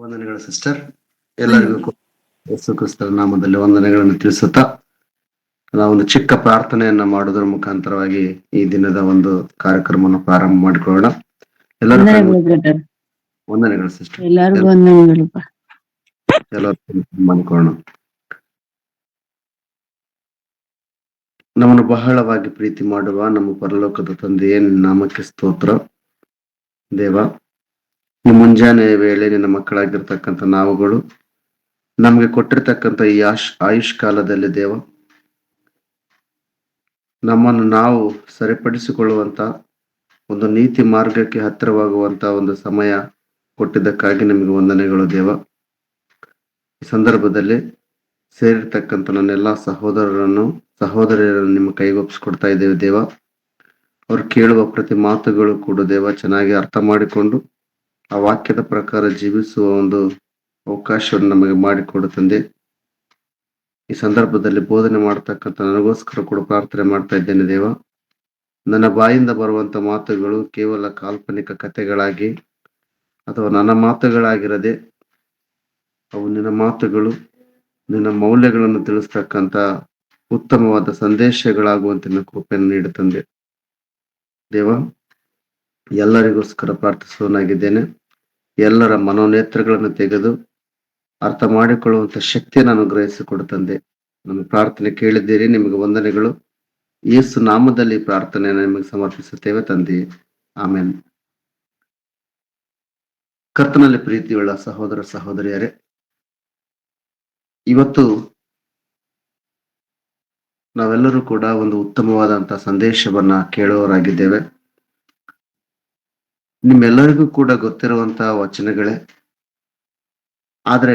ವಂದನೆಗಳು ಸಿಸ್ಟರ್. ಎಲ್ಲರಿಗೂ ಯೇಸು ಕ್ರಿಸ್ತರ ನಾಮದಲ್ಲಿ ವಂದನೆಗಳನ್ನು ತಿಳಿಸುತ್ತಾ ನಾವೊಂದು ಚಿಕ್ಕ ಪ್ರಾರ್ಥನೆಯನ್ನ ಮಾಡೋದ್ರ ಮುಖಾಂತರವಾಗಿ ಈ ದಿನದ ಒಂದು ಕಾರ್ಯಕ್ರಮವನ್ನು ಪ್ರಾರಂಭ ಮಾಡಿಕೊಳ್ಳೋಣ. ಎಲ್ಲರೂ ವಂದನೆಗಳು ಸಿಸ್ಟರ್. ಎಲ್ಲರಿಗೂ ವಂದನೆಗಳು. ಎಲ್ಲರೂ ಮಾಡಿಕೊಳ್ಳೋಣ. ನಮ್ಮನ್ನು ಬಹಳವಾಗಿ ಪ್ರೀತಿ ಮಾಡುವ ನಮ್ಮ ಪರಲೋಕದ ತಂದೆಯೇ, ನಾಮಕ್ಕೆ ಸ್ತೋತ್ರ. ದೇವ, ಈ ಮುಂಜಾನೆ ವೇಳೆ ನಿನ್ನ ಮಕ್ಕಳಾಗಿರ್ತಕ್ಕಂಥ ನಾವುಗಳು ನಮಗೆ ಕೊಟ್ಟಿರ್ತಕ್ಕಂಥ ಈ ಆಯುಷ್ ಕಾಲದಲ್ಲಿ ದೇವ, ನಮ್ಮನ್ನು ನಾವು ಸರಿಪಡಿಸಿಕೊಳ್ಳುವಂತ ಒಂದು ನೀತಿ ಮಾರ್ಗಕ್ಕೆ ಹತ್ತಿರವಾಗುವಂತ ಒಂದು ಸಮಯ ಕೊಟ್ಟಿದ್ದಕ್ಕಾಗಿ ನಿಮಗೆ ವಂದನೆಗಳು ದೇವ. ಈ ಸಂದರ್ಭದಲ್ಲಿ ಸೇರಿರ್ತಕ್ಕಂಥ ನನ್ನೆಲ್ಲ ಸಹೋದರಿಯರನ್ನು ನಿಮ್ಮ ಕೈಗೊಪ್ಪಿಸ್ಕೊಡ್ತಾ ಇದ್ದೇವೆ ದೇವ. ಅವ್ರು ಕೇಳುವ ಪ್ರತಿ ಮಾತುಗಳು ಕೂಡ ದೇವ ಚೆನ್ನಾಗಿ ಅರ್ಥ ಮಾಡಿಕೊಂಡು ಆ ವಾಕ್ಯದ ಪ್ರಕಾರ ಜೀವಿಸುವ ಒಂದು ಅವಕಾಶವನ್ನು ನಮಗೆ ಮಾಡಿಕೊಡು ತಂದೆ. ಈ ಸಂದರ್ಭದಲ್ಲಿ ಬೋಧನೆ ಮಾಡತಕ್ಕಂಥ ನನಗೋಸ್ಕರ ಕೂಡ ಪ್ರಾರ್ಥನೆ ಮಾಡ್ತಾ ಇದ್ದೇನೆ ದೇವ. ನನ್ನ ಬಾಯಿಂದ ಬರುವಂತ ಮಾತುಗಳು ಕೇವಲ ಕಾಲ್ಪನಿಕ ಕಥೆಗಳಾಗಿ ಅಥವಾ ನನ್ನ ಮಾತುಗಳಾಗಿರದೆ ಅವು ನಿನ್ನ ಮಾತುಗಳು, ನಿನ್ನ ಮೌಲ್ಯಗಳನ್ನು ತಿಳಿಸ್ತಕ್ಕಂಥ ಉತ್ತಮವಾದ ಸಂದೇಶಗಳಾಗುವಂತೆ ನಿನ್ನ ಕೃಪೆಯನ್ನು ನೀಡುತ್ತಂದೆ ದೇವ. ಎಲ್ಲರಿಗೋಸ್ಕರ ಪ್ರಾರ್ಥಿಸುವನಾಗಿದ್ದೇನೆ. ಎಲ್ಲರ ಮನೋನೇತ್ರಗಳನ್ನು ತೆಗೆದು ಅರ್ಥ ಮಾಡಿಕೊಳ್ಳುವಂತ ಶಕ್ತಿಯನ್ನು ಅನುಗ್ರಹಿಸಿಕೊಡುತ್ತಂದೆ. ನಮ್ಮ ಪ್ರಾರ್ಥನೆ ಕೇಳಿದ್ದೀರಿ, ನಿಮಗೆ ವಂದನೆಗಳು. ಯೇಸು ನಾಮದಲ್ಲಿ ಪ್ರಾರ್ಥನೆಯನ್ನು ನಿಮಗೆ ಸಮರ್ಪಿಸುತ್ತೇವೆ ತಂದೆ, ಆಮೇಲೆ. ಕರ್ತನಲ್ಲಿ ಪ್ರೀತಿಯುಳ್ಳ ಸಹೋದರ ಸಹೋದರಿಯರೇ, ಇವತ್ತು ನಾವೆಲ್ಲರೂ ಕೂಡ ಒಂದು ಉತ್ತಮವಾದಂತಹ ಸಂದೇಶವನ್ನ ಕೇಳುವವರಾಗಿದ್ದೇವೆ. ನಿಮ್ಮೆಲ್ಲರಿಗೂ ಕೂಡ ಗೊತ್ತಿರುವಂತಹ ವಚನಗಳೇ, ಆದ್ರೆ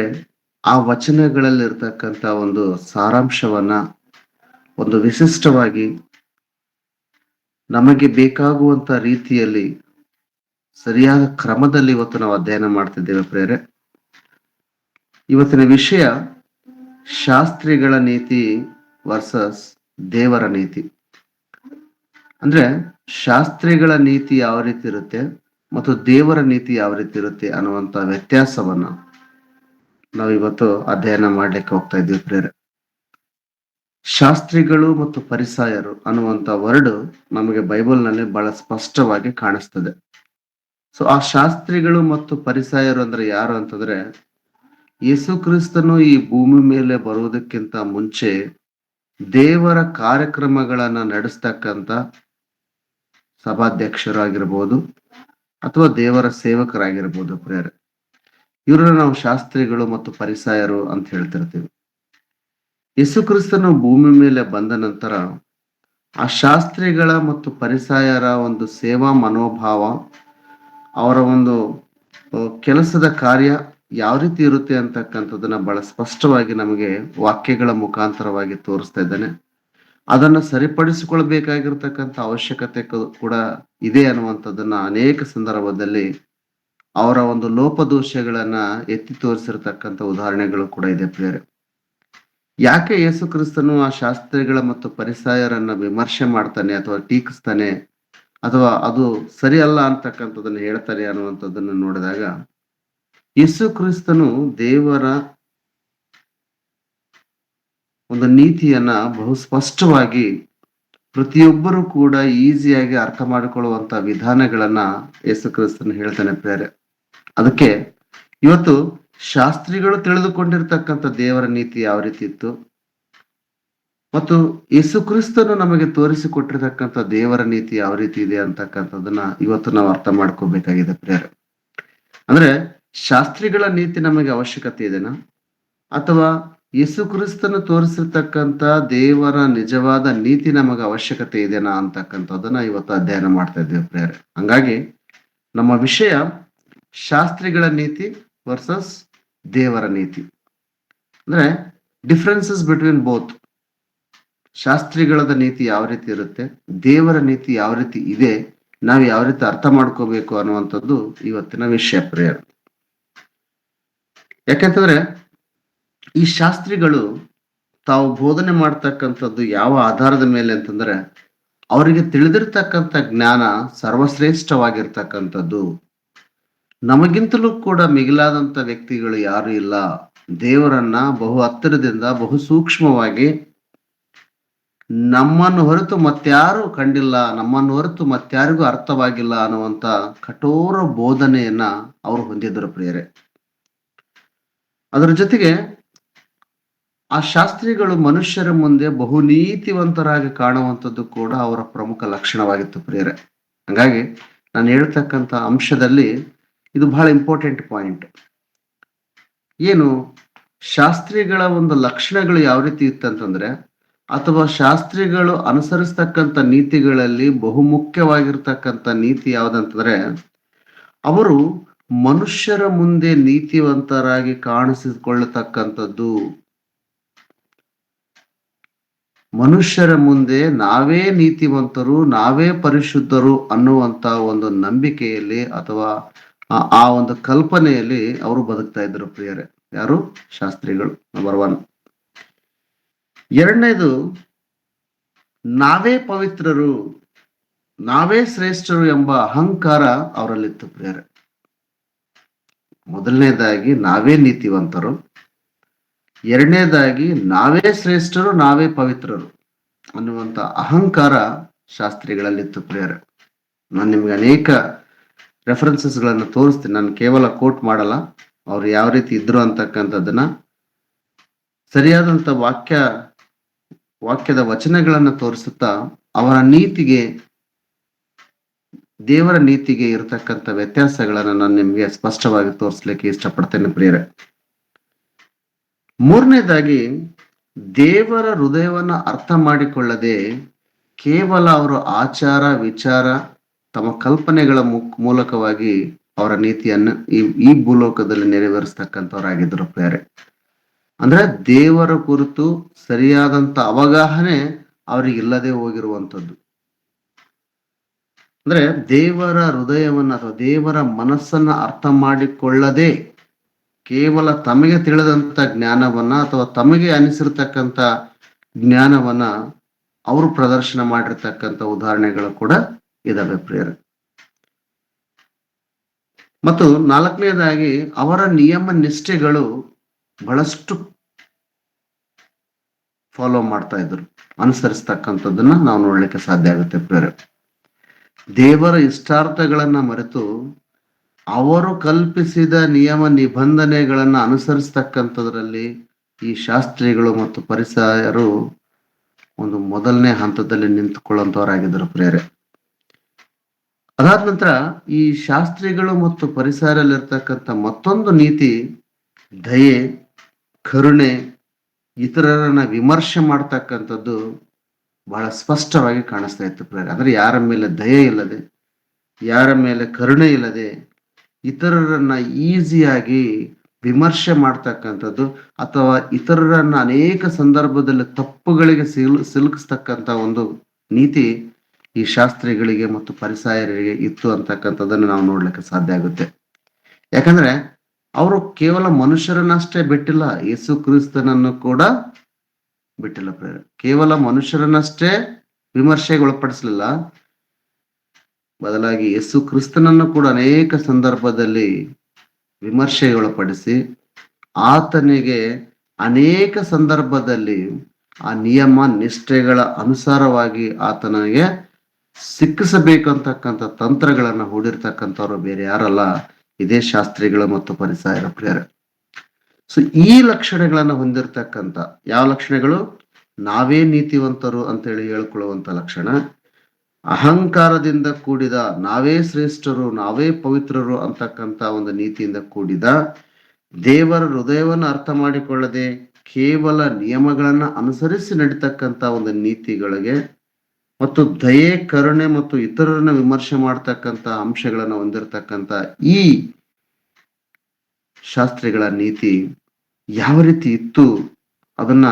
ಆ ವಚನಗಳಲ್ಲಿರ್ತಕ್ಕಂಥ ಒಂದು ಸಾರಾಂಶವನ್ನ ಒಂದು ವಿಶಿಷ್ಟವಾಗಿ ನಮಗೆ ಬೇಕಾಗುವಂತ ರೀತಿಯಲ್ಲಿ ಸರಿಯಾದ ಕ್ರಮದಲ್ಲಿ ಇವತ್ತು ನಾವು ಅಧ್ಯಯನ ಮಾಡ್ತಿದ್ದೇವೆ ಪ್ರೇರೆ. ಇವತ್ತಿನ ವಿಷಯ ಶಾಸ್ತ್ರಿಗಳ ನೀತಿ ವರ್ಸಸ್ ದೇವರ ನೀತಿ. ಅಂದ್ರೆ ಶಾಸ್ತ್ರಿಗಳ ನೀತಿ ಯಾವ ರೀತಿ ಇರುತ್ತೆ ಮತ್ತು ದೇವರ ನೀತಿ ಯಾವ ರೀತಿ ಇರುತ್ತೆ ಅನ್ನುವಂತ ವ್ಯತ್ಯಾಸವನ್ನ ನಾವು ಇವತ್ತು ಅಧ್ಯಯನ ಮಾಡ್ಲಿಕ್ಕೆ ಹೋಗ್ತಾ ಇದ್ದೀವಿ ಪ್ರೇರೆ. ಶಾಸ್ತ್ರಿಗಳು ಮತ್ತು ಪರಿಸಾಯರು ಅನ್ನುವಂತ ವರ್ಡ್ ನಮಗೆ ಬೈಬಲ್ನಲ್ಲಿ ಬಹಳ ಸ್ಪಷ್ಟವಾಗಿ ಕಾಣಿಸ್ತದೆ. ಸೊ ಆ ಶಾಸ್ತ್ರಿಗಳು ಮತ್ತು ಪರಿಸಾಯರು ಅಂದ್ರೆ ಯಾರು ಅಂತಂದ್ರೆ, ಯೇಸು ಕ್ರಿಸ್ತನು ಈ ಭೂಮಿ ಮೇಲೆ ಬರುವುದಕ್ಕಿಂತ ಮುಂಚೆ ದೇವರ ಕಾರ್ಯಕ್ರಮಗಳನ್ನ ನಡೆಸ್ತಕ್ಕಂಥ ಸಭಾಧ್ಯಕ್ಷರಾಗಿರ್ಬೋದು ಅಥವಾ ದೇವರ ಸೇವಕರಾಗಿರ್ಬೋದು ಪ್ರೇರೆ. ಇವ್ರನ್ನ ನಾವು ಶಾಸ್ತ್ರಿಗಳು ಮತ್ತು ಪರಿಸಾಯರು ಅಂತ ಹೇಳ್ತಿರ್ತೀವಿ. ಯೇಸು ಕ್ರಿಸ್ತನು ಭೂಮಿ ಮೇಲೆ ಬಂದ ನಂತರ ಆ ಶಾಸ್ತ್ರಿಗಳ ಮತ್ತು ಪರಿಸಾಯರ ಒಂದು ಸೇವಾ ಮನೋಭಾವ, ಅವರ ಒಂದು ಕೆಲಸದ ಕಾರ್ಯ ಯಾವ ರೀತಿ ಇರುತ್ತೆ ಅಂತಕ್ಕಂಥದ್ದನ್ನ ಬಹಳ ಸ್ಪಷ್ಟವಾಗಿ ನಮಗೆ ವಾಕ್ಯಗಳ ಮುಖಾಂತರವಾಗಿ ತೋರಿಸ್ತಾ ಇದ್ದಾನೆ. ಅದನ್ನ ಸರಿಪಡಿಸಿಕೊಳ್ಬೇಕಾಗಿರ್ತಕ್ಕಂಥ ಅವಶ್ಯಕತೆ ಕೂಡ ಇದೆ ಅನ್ನುವಂಥದ್ದನ್ನ ಅನೇಕ ಸಂದರ್ಭದಲ್ಲಿ ಅವರ ಒಂದು ಲೋಪದೋಷಗಳನ್ನ ಎತ್ತಿ ತೋರಿಸಿರ್ತಕ್ಕಂಥ ಉದಾಹರಣೆಗಳು ಕೂಡ ಇದೆ ಪ್ರಿಯರೇ. ಯಾಕೆ ಯೇಸು ಕ್ರಿಸ್ತನು ಆ ಶಾಸ್ತ್ರಿಗಳ ಮತ್ತು ಪರಿಸಾಯರನ್ನ ವಿಮರ್ಶೆ ಮಾಡ್ತಾನೆ ಅಥವಾ ಟೀಕಿಸ್ತಾನೆ ಅಥವಾ ಅದು ಸರಿ ಅಲ್ಲ ಅಂತಕ್ಕಂಥದ್ದನ್ನ ಹೇಳ್ತಾರೆ ಅನ್ನುವಂಥದ್ದನ್ನು ನೋಡಿದಾಗ, ಯೇಸು ಕ್ರಿಸ್ತನು ದೇವರ ಒಂದು ನೀತಿಯನ್ನ ಬಹು ಸ್ಪಷ್ಟವಾಗಿ ಪ್ರತಿಯೊಬ್ಬರು ಕೂಡ ಈಸಿಯಾಗಿ ಅರ್ಥ ಮಾಡಿಕೊಳ್ಳುವಂತ ವಿಧಾನಗಳನ್ನ ಯೇಸು ಕ್ರಿಸ್ತನು ಹೇಳ್ತಾನೆ ಪ್ರೇರೆ. ಅದಕ್ಕೆ ಇವತ್ತು ಶಾಸ್ತ್ರಿಗಳು ತಿಳಿದುಕೊಂಡಿರ್ತಕ್ಕಂಥ ದೇವರ ನೀತಿ ಯಾವ ರೀತಿ ಇತ್ತು ಮತ್ತು ಯೇಸು ಕ್ರಿಸ್ತನು ನಮಗೆ ತೋರಿಸಿಕೊಟ್ಟಿರ್ತಕ್ಕಂಥ ದೇವರ ನೀತಿ ಯಾವ ರೀತಿ ಇದೆ ಅಂತಕ್ಕಂಥದ್ದನ್ನ ಇವತ್ತು ನಾವು ಅರ್ಥ ಮಾಡ್ಕೋಬೇಕಾಗಿದೆ ಪ್ರೇರೆ. ಅಂದ್ರೆ ಶಾಸ್ತ್ರಿಗಳ ನೀತಿ ನಮಗೆ ಅವಶ್ಯಕತೆ ಇದೆನಾ ಅಥವಾ ಯೇಸು ಕ್ರಿಸ್ತನು ತೋರಿಸಿರ್ತಕ್ಕಂಥ ದೇವರ ನಿಜವಾದ ನೀತಿ ನಮಗೆ ಅವಶ್ಯಕತೆ ಇದೆನಾ ಅಂತಕ್ಕಂಥದ್ದನ್ನ ಇವತ್ತು ಅಧ್ಯಯನ ಮಾಡ್ತಾ ಇದ್ದೇವೆ ಪ್ರೇರೆ. ಹಂಗಾಗಿ ನಮ್ಮ ವಿಷಯ ಶಾಸ್ತ್ರಿಗಳ ನೀತಿ ವರ್ಸಸ್ ದೇವರ ನೀತಿ. ಅಂದ್ರೆ ಡಿಫ್ರೆನ್ಸಸ್ ಬಿಟ್ವೀನ್ ಬೋತ್. ಶಾಸ್ತ್ರಿಗಳದ ನೀತಿ ಯಾವ ರೀತಿ ಇರುತ್ತೆ, ದೇವರ ನೀತಿ ಯಾವ ರೀತಿ ಇದೆ, ನಾವು ಯಾವ ರೀತಿ ಅರ್ಥ ಮಾಡ್ಕೋಬೇಕು ಅನ್ನುವಂಥದ್ದು ಇವತ್ತಿನ ವಿಷಯ ಪ್ರೇಯರ್. ಯಾಕೆಂತಂದ್ರೆ ಈ ಶಾಸ್ತ್ರಿಗಳು ತಾವು ಬೋಧನೆ ಮಾಡ್ತಕ್ಕಂಥದ್ದು ಯಾವ ಆಧಾರದ ಮೇಲೆ ಅಂತಂದ್ರೆ, ಅವರಿಗೆ ತಿಳಿದಿರ್ತಕ್ಕಂಥ ಜ್ಞಾನ ಸರ್ವಶ್ರೇಷ್ಠವಾಗಿರ್ತಕ್ಕಂಥದ್ದು, ನಮಗಿಂತಲೂ ಕೂಡ ಮಿಗಿಲಾದಂತ ವ್ಯಕ್ತಿಗಳು ಯಾರು ಇಲ್ಲ. ದೇವರನ್ನ ಬಹು ಹತ್ತಿರದಿಂದ ಬಹು ಸೂಕ್ಷ್ಮವಾಗಿ ನಮ್ಮನ್ನು ಹೊರತು ಮತ್ಯಾರು ಕಂಡಿಲ್ಲ, ನಮ್ಮನ್ನು ಹೊರತು ಮತ್ಯಾರಿಗೂ ಅರ್ಥವಾಗಿಲ್ಲ ಅನ್ನುವಂತ ಕಠೋರ ಬೋಧನೆಯನ್ನ ಅವರು ಹೊಂದಿದ್ದರು ಪ್ರಿಯರೇ. ಅದರ ಜೊತೆಗೆ ಆ ಶಾಸ್ತ್ರಿಗಳು ಮನುಷ್ಯರ ಮುಂದೆ ಬಹು ನೀತಿವಂತರಾಗಿ ಕಾಣುವಂಥದ್ದು ಕೂಡ ಅವರ ಪ್ರಮುಖ ಲಕ್ಷಣವಾಗಿತ್ತು ಪ್ರಿಯರೇ. ಹಾಗಾಗಿ ನಾನು ಹೇಳ್ತಕ್ಕಂಥ ಅಂಶದಲ್ಲಿ ಇದು ಬಹಳ ಇಂಪಾರ್ಟೆಂಟ್ ಪಾಯಿಂಟ್. ಏನು ಶಾಸ್ತ್ರಿಗಳ ಒಂದು ಲಕ್ಷಣಗಳು ಯಾವ ರೀತಿ ಇತ್ತಂತಂದ್ರೆ, ಅಥವಾ ಶಾಸ್ತ್ರಿಗಳು ಅನುಸರಿಸ್ತಕ್ಕಂಥ ನೀತಿಗಳಲ್ಲಿ ಬಹುಮುಖ್ಯವಾಗಿರ್ತಕ್ಕಂಥ ನೀತಿ ಯಾವುದಂತಂದ್ರೆ, ಅವರು ಮನುಷ್ಯರ ಮುಂದೆ ನೀತಿವಂತರಾಗಿ ಕಾಣಿಸಿಕೊಳ್ಳತಕ್ಕಂಥದ್ದು. ಮನುಷ್ಯರ ಮುಂದೆ ನಾವೇ ನೀತಿವಂತರು, ನಾವೇ ಪರಿಶುದ್ಧರು ಅನ್ನುವಂತ ಒಂದು ನಂಬಿಕೆಯಲ್ಲಿ ಅಥವಾ ಆ ಒಂದು ಕಲ್ಪನೆಯಲ್ಲಿ ಅವರು ಬದುಕ್ತಾ ಇದ್ರು ಪ್ರಿಯರೇ. ಯಾರು? ಶಾಸ್ತ್ರಿಗಳು. ನಂಬರ್ 1. ಎರಡನೇದು, ನಾವೇ ಪವಿತ್ರರು, ನಾವೇ ಶ್ರೇಷ್ಠರು ಎಂಬ ಅಹಂಕಾರ ಅವರಲ್ಲಿತ್ತು ಪ್ರಿಯರೇ. ಮೊದಲನೇದಾಗಿ ನಾವೇ ನೀತಿವಂತರು, ಎರಡನೇದಾಗಿ ನಾವೇ ಶ್ರೇಷ್ಠರು, ನಾವೇ ಪವಿತ್ರರು ಅನ್ನುವಂತ ಅಹಂಕಾರ ಶಾಸ್ತ್ರಿಗಳಲ್ಲಿತ್ತು ಪ್ರಿಯರೇ. ನಾನು ನಿಮ್ಗೆ ಅನೇಕ ರೆಫರೆನ್ಸಸ್ಗಳನ್ನು ತೋರಿಸ್ತೀನಿ. ನಾನು ಕೇವಲ ಕೋಟ್ ಮಾಡಲ್ಲ. ಅವ್ರು ಯಾವ ರೀತಿ ಇದ್ರು ಅಂತಕ್ಕಂಥದ್ದನ್ನ ಸರಿಯಾದಂತ ವಾಕ್ಯದ ವಚನಗಳನ್ನು ತೋರಿಸುತ್ತಾ ಅವರ ನೀತಿಗೆ, ದೇವರ ನೀತಿಗೆ ಇರತಕ್ಕಂಥ ವ್ಯತ್ಯಾಸಗಳನ್ನು ನಾನು ನಿಮ್ಗೆ ಸ್ಪಷ್ಟವಾಗಿ ತೋರಿಸ್ಲಿಕ್ಕೆ ಇಷ್ಟಪಡ್ತೇನೆ ಪ್ರಿಯರೇ. ಮೂರನೇದಾಗಿ, ದೇವರ ಹೃದಯವನ್ನ ಅರ್ಥ ಮಾಡಿಕೊಳ್ಳದೆ ಕೇವಲ ಅವರು ಆಚಾರ ವಿಚಾರ ತಮ್ಮ ಕಲ್ಪನೆಗಳ ಮೂಲಕವಾಗಿ ಅವರ ನೀತಿಯನ್ನು ಈ ಭೂಲೋಕದಲ್ಲಿ ನೆರವೇರಿಸ್ತಕ್ಕಂಥವರಾಗಿದ್ದರು ಪ್ರಿಯರೇ. ಅಂದ್ರೆ ದೇವರ ಕುರಿತು ಸರಿಯಾದಂತ ಅವಗಾಹನೆ ಅವರಿಗಿಲ್ಲದೆ ಹೋಗಿರುವಂಥದ್ದು. ಅಂದ್ರೆ ದೇವರ ಹೃದಯವನ್ನ ಅಥವಾ ದೇವರ ಮನಸ್ಸನ್ನ ಅರ್ಥ ಮಾಡಿಕೊಳ್ಳದೆ ಕೇವಲ ತಮಗೆ ತಿಳಿದಂತ ಜ್ಞಾನವನ್ನ ಅಥವಾ ತಮಗೆ ಅನಿಸಿರ್ತಕ್ಕಂಥ ಜ್ಞಾನವನ್ನ ಅವರು ಪ್ರದರ್ಶನ ಮಾಡಿರ್ತಕ್ಕಂಥ ಉದಾಹರಣೆಗಳು ಕೂಡ ಇದಾವೆ ಪ್ರಿಯರೇ. ಮತ್ತು ನಾಲ್ಕನೇದಾಗಿ, ಅವರ ನಿಯಮ ನಿಷ್ಠೆಗಳು ಬಹಳಷ್ಟು ಫಾಲೋ ಮಾಡ್ತಾ ಇದ್ರು, ಅನುಸರಿಸ್ತಕ್ಕಂಥದ್ದನ್ನ ನಾವು ನೋಡ್ಲಿಕ್ಕೆ ಸಾಧ್ಯ ಆಗುತ್ತೆ ಪ್ರಿಯರೇ. ದೇವರ ಇಷ್ಟಾರ್ಥಗಳನ್ನ ಮರೆತು ಅವರು ಕಲ್ಪಿಸಿದ ನಿಯಮ ನಿಬಂಧನೆಗಳನ್ನ ಅನುಸರಿಸ್ತಕ್ಕಂಥದ್ರಲ್ಲಿ ಈ ಶಾಸ್ತ್ರಿಗಳು ಮತ್ತು ಪರಿಸಯರು ಒಂದು ಮೊದಲನೇ ಹಂತದಲ್ಲಿ ನಿಂತುಕೊಳ್ಳುವಂತವರಾಗಿದ್ದರು ಪ್ರಿಯರೇ. ಅದಾದ ನಂತರ ಈ ಶಾಸ್ತ್ರಿಗಳು ಮತ್ತು ಪರಿಸರಲ್ಲಿರ್ತಕ್ಕಂಥ ಮತ್ತೊಂದು ನೀತಿ ದಯೆ, ಕರುಣೆ, ಇತರರನ್ನ ವಿಮರ್ಶೆ ಮಾಡ್ತಕ್ಕಂಥದ್ದು ಬಹಳ ಸ್ಪಷ್ಟವಾಗಿ ಕಾಣಿಸ್ತಾ ಇತ್ತು ಪ್ರಿಯರೇ. ಅಂದ್ರೆ ಯಾರ ಮೇಲೆ ದಯೆ ಇಲ್ಲದೆ, ಯಾರ ಮೇಲೆ ಕರುಣೆ ಇಲ್ಲದೆ, ಇತರರನ್ನ ಈಸಿಯಾಗಿ ವಿಮರ್ಶೆ ಮಾಡ್ತಕ್ಕಂಥದ್ದು ಅಥವಾ ಇತರರನ್ನ ಅನೇಕ ಸಂದರ್ಭದಲ್ಲಿ ತಪ್ಪುಗಳಿಗೆ ಸಿಲುಕಿಸ್ತಕ್ಕಂಥ ಒಂದು ನೀತಿ ಈ ಶಾಸ್ತ್ರಿಗಳಿಗೆ ಮತ್ತು ಪರಿಸಯರಿಗೆ ಇತ್ತು ಅಂತಕ್ಕಂಥದ್ದನ್ನು ನಾವು ನೋಡ್ಲಿಕ್ಕೆ ಸಾಧ್ಯ ಆಗುತ್ತೆ. ಯಾಕಂದ್ರೆ ಅವರು ಕೇವಲ ಮನುಷ್ಯರನ್ನಷ್ಟೇ ಬಿಟ್ಟಿಲ್ಲ, ಯೇಸು ಕ್ರಿಸ್ತನನ್ನು ಕೂಡ ಬಿಟ್ಟಿಲ್ಲ ಪ್ರಿಯರೇ. ಕೇವಲ ಮನುಷ್ಯರನ್ನಷ್ಟೇ ವಿಮರ್ಶೆಗೆ ಒಳಪಡಿಸಲಿಲ್ಲ, ಬದಲಾಗಿ ಯೇಸು ಕ್ರಿಸ್ತನನ್ನು ಕೂಡ ಅನೇಕ ಸಂದರ್ಭದಲ್ಲಿ ವಿಮರ್ಶೆಗೆ ಒಳಪಡಿಸಿ ಆತನಿಗೆ ಅನೇಕ ಸಂದರ್ಭದಲ್ಲಿ ಆ ನಿಯಮ ನಿಷ್ಠೆಗಳ ಅನುಸಾರವಾಗಿ ಆತನಿಗೆ ಸಿಕ್ಕಿಸಬೇಕಂತಕ್ಕಂಥ ತಂತ್ರಗಳನ್ನ ಹೂಡಿರ್ತಕ್ಕಂಥವ್ರು ಬೇರೆ ಯಾರಲ್ಲ, ಇದೇ ಶಾಸ್ತ್ರಿಗಳು ಮತ್ತು ಪರಿಸಯರ ಪ್ರಿಯರೇ. ಸೊ ಈ ಲಕ್ಷಣಗಳನ್ನು ಹೊಂದಿರತಕ್ಕಂಥ ಯಾವ ಲಕ್ಷಣಗಳು? ನಾವೇ ನೀತಿವಂತರು ಅಂತೇಳಿ ಹೇಳ್ಕೊಳ್ಳುವಂತ ಲಕ್ಷಣ, ಅಹಂಕಾರದಿಂದ ಕೂಡಿದ ನಾವೇ ಶ್ರೇಷ್ಠರು, ನಾವೇ ಪವಿತ್ರರು ಅಂತಕ್ಕಂಥ ಒಂದು ನೀತಿಯಿಂದ ಕೂಡಿದ, ದೇವರ ಹೃದಯವನ್ನು ಅರ್ಥ ಮಾಡಿಕೊಳ್ಳದೆ ಕೇವಲ ನಿಯಮಗಳನ್ನ ಅನುಸರಿಸಿ ನಡೀತಕ್ಕಂಥ ಒಂದು ನೀತಿಗಳಿಗೆ, ಮತ್ತು ದಯೆ, ಕರುಣೆ ಮತ್ತು ಇತರರನ್ನ ವಿಮರ್ಶೆ ಮಾಡ್ತಕ್ಕಂಥ ಅಂಶಗಳನ್ನು ಹೊಂದಿರತಕ್ಕಂಥ ಈ ಶಾಸ್ತ್ರಿಗಳ ನೀತಿ ಯಾವ ರೀತಿ ಇತ್ತು, ಅದನ್ನ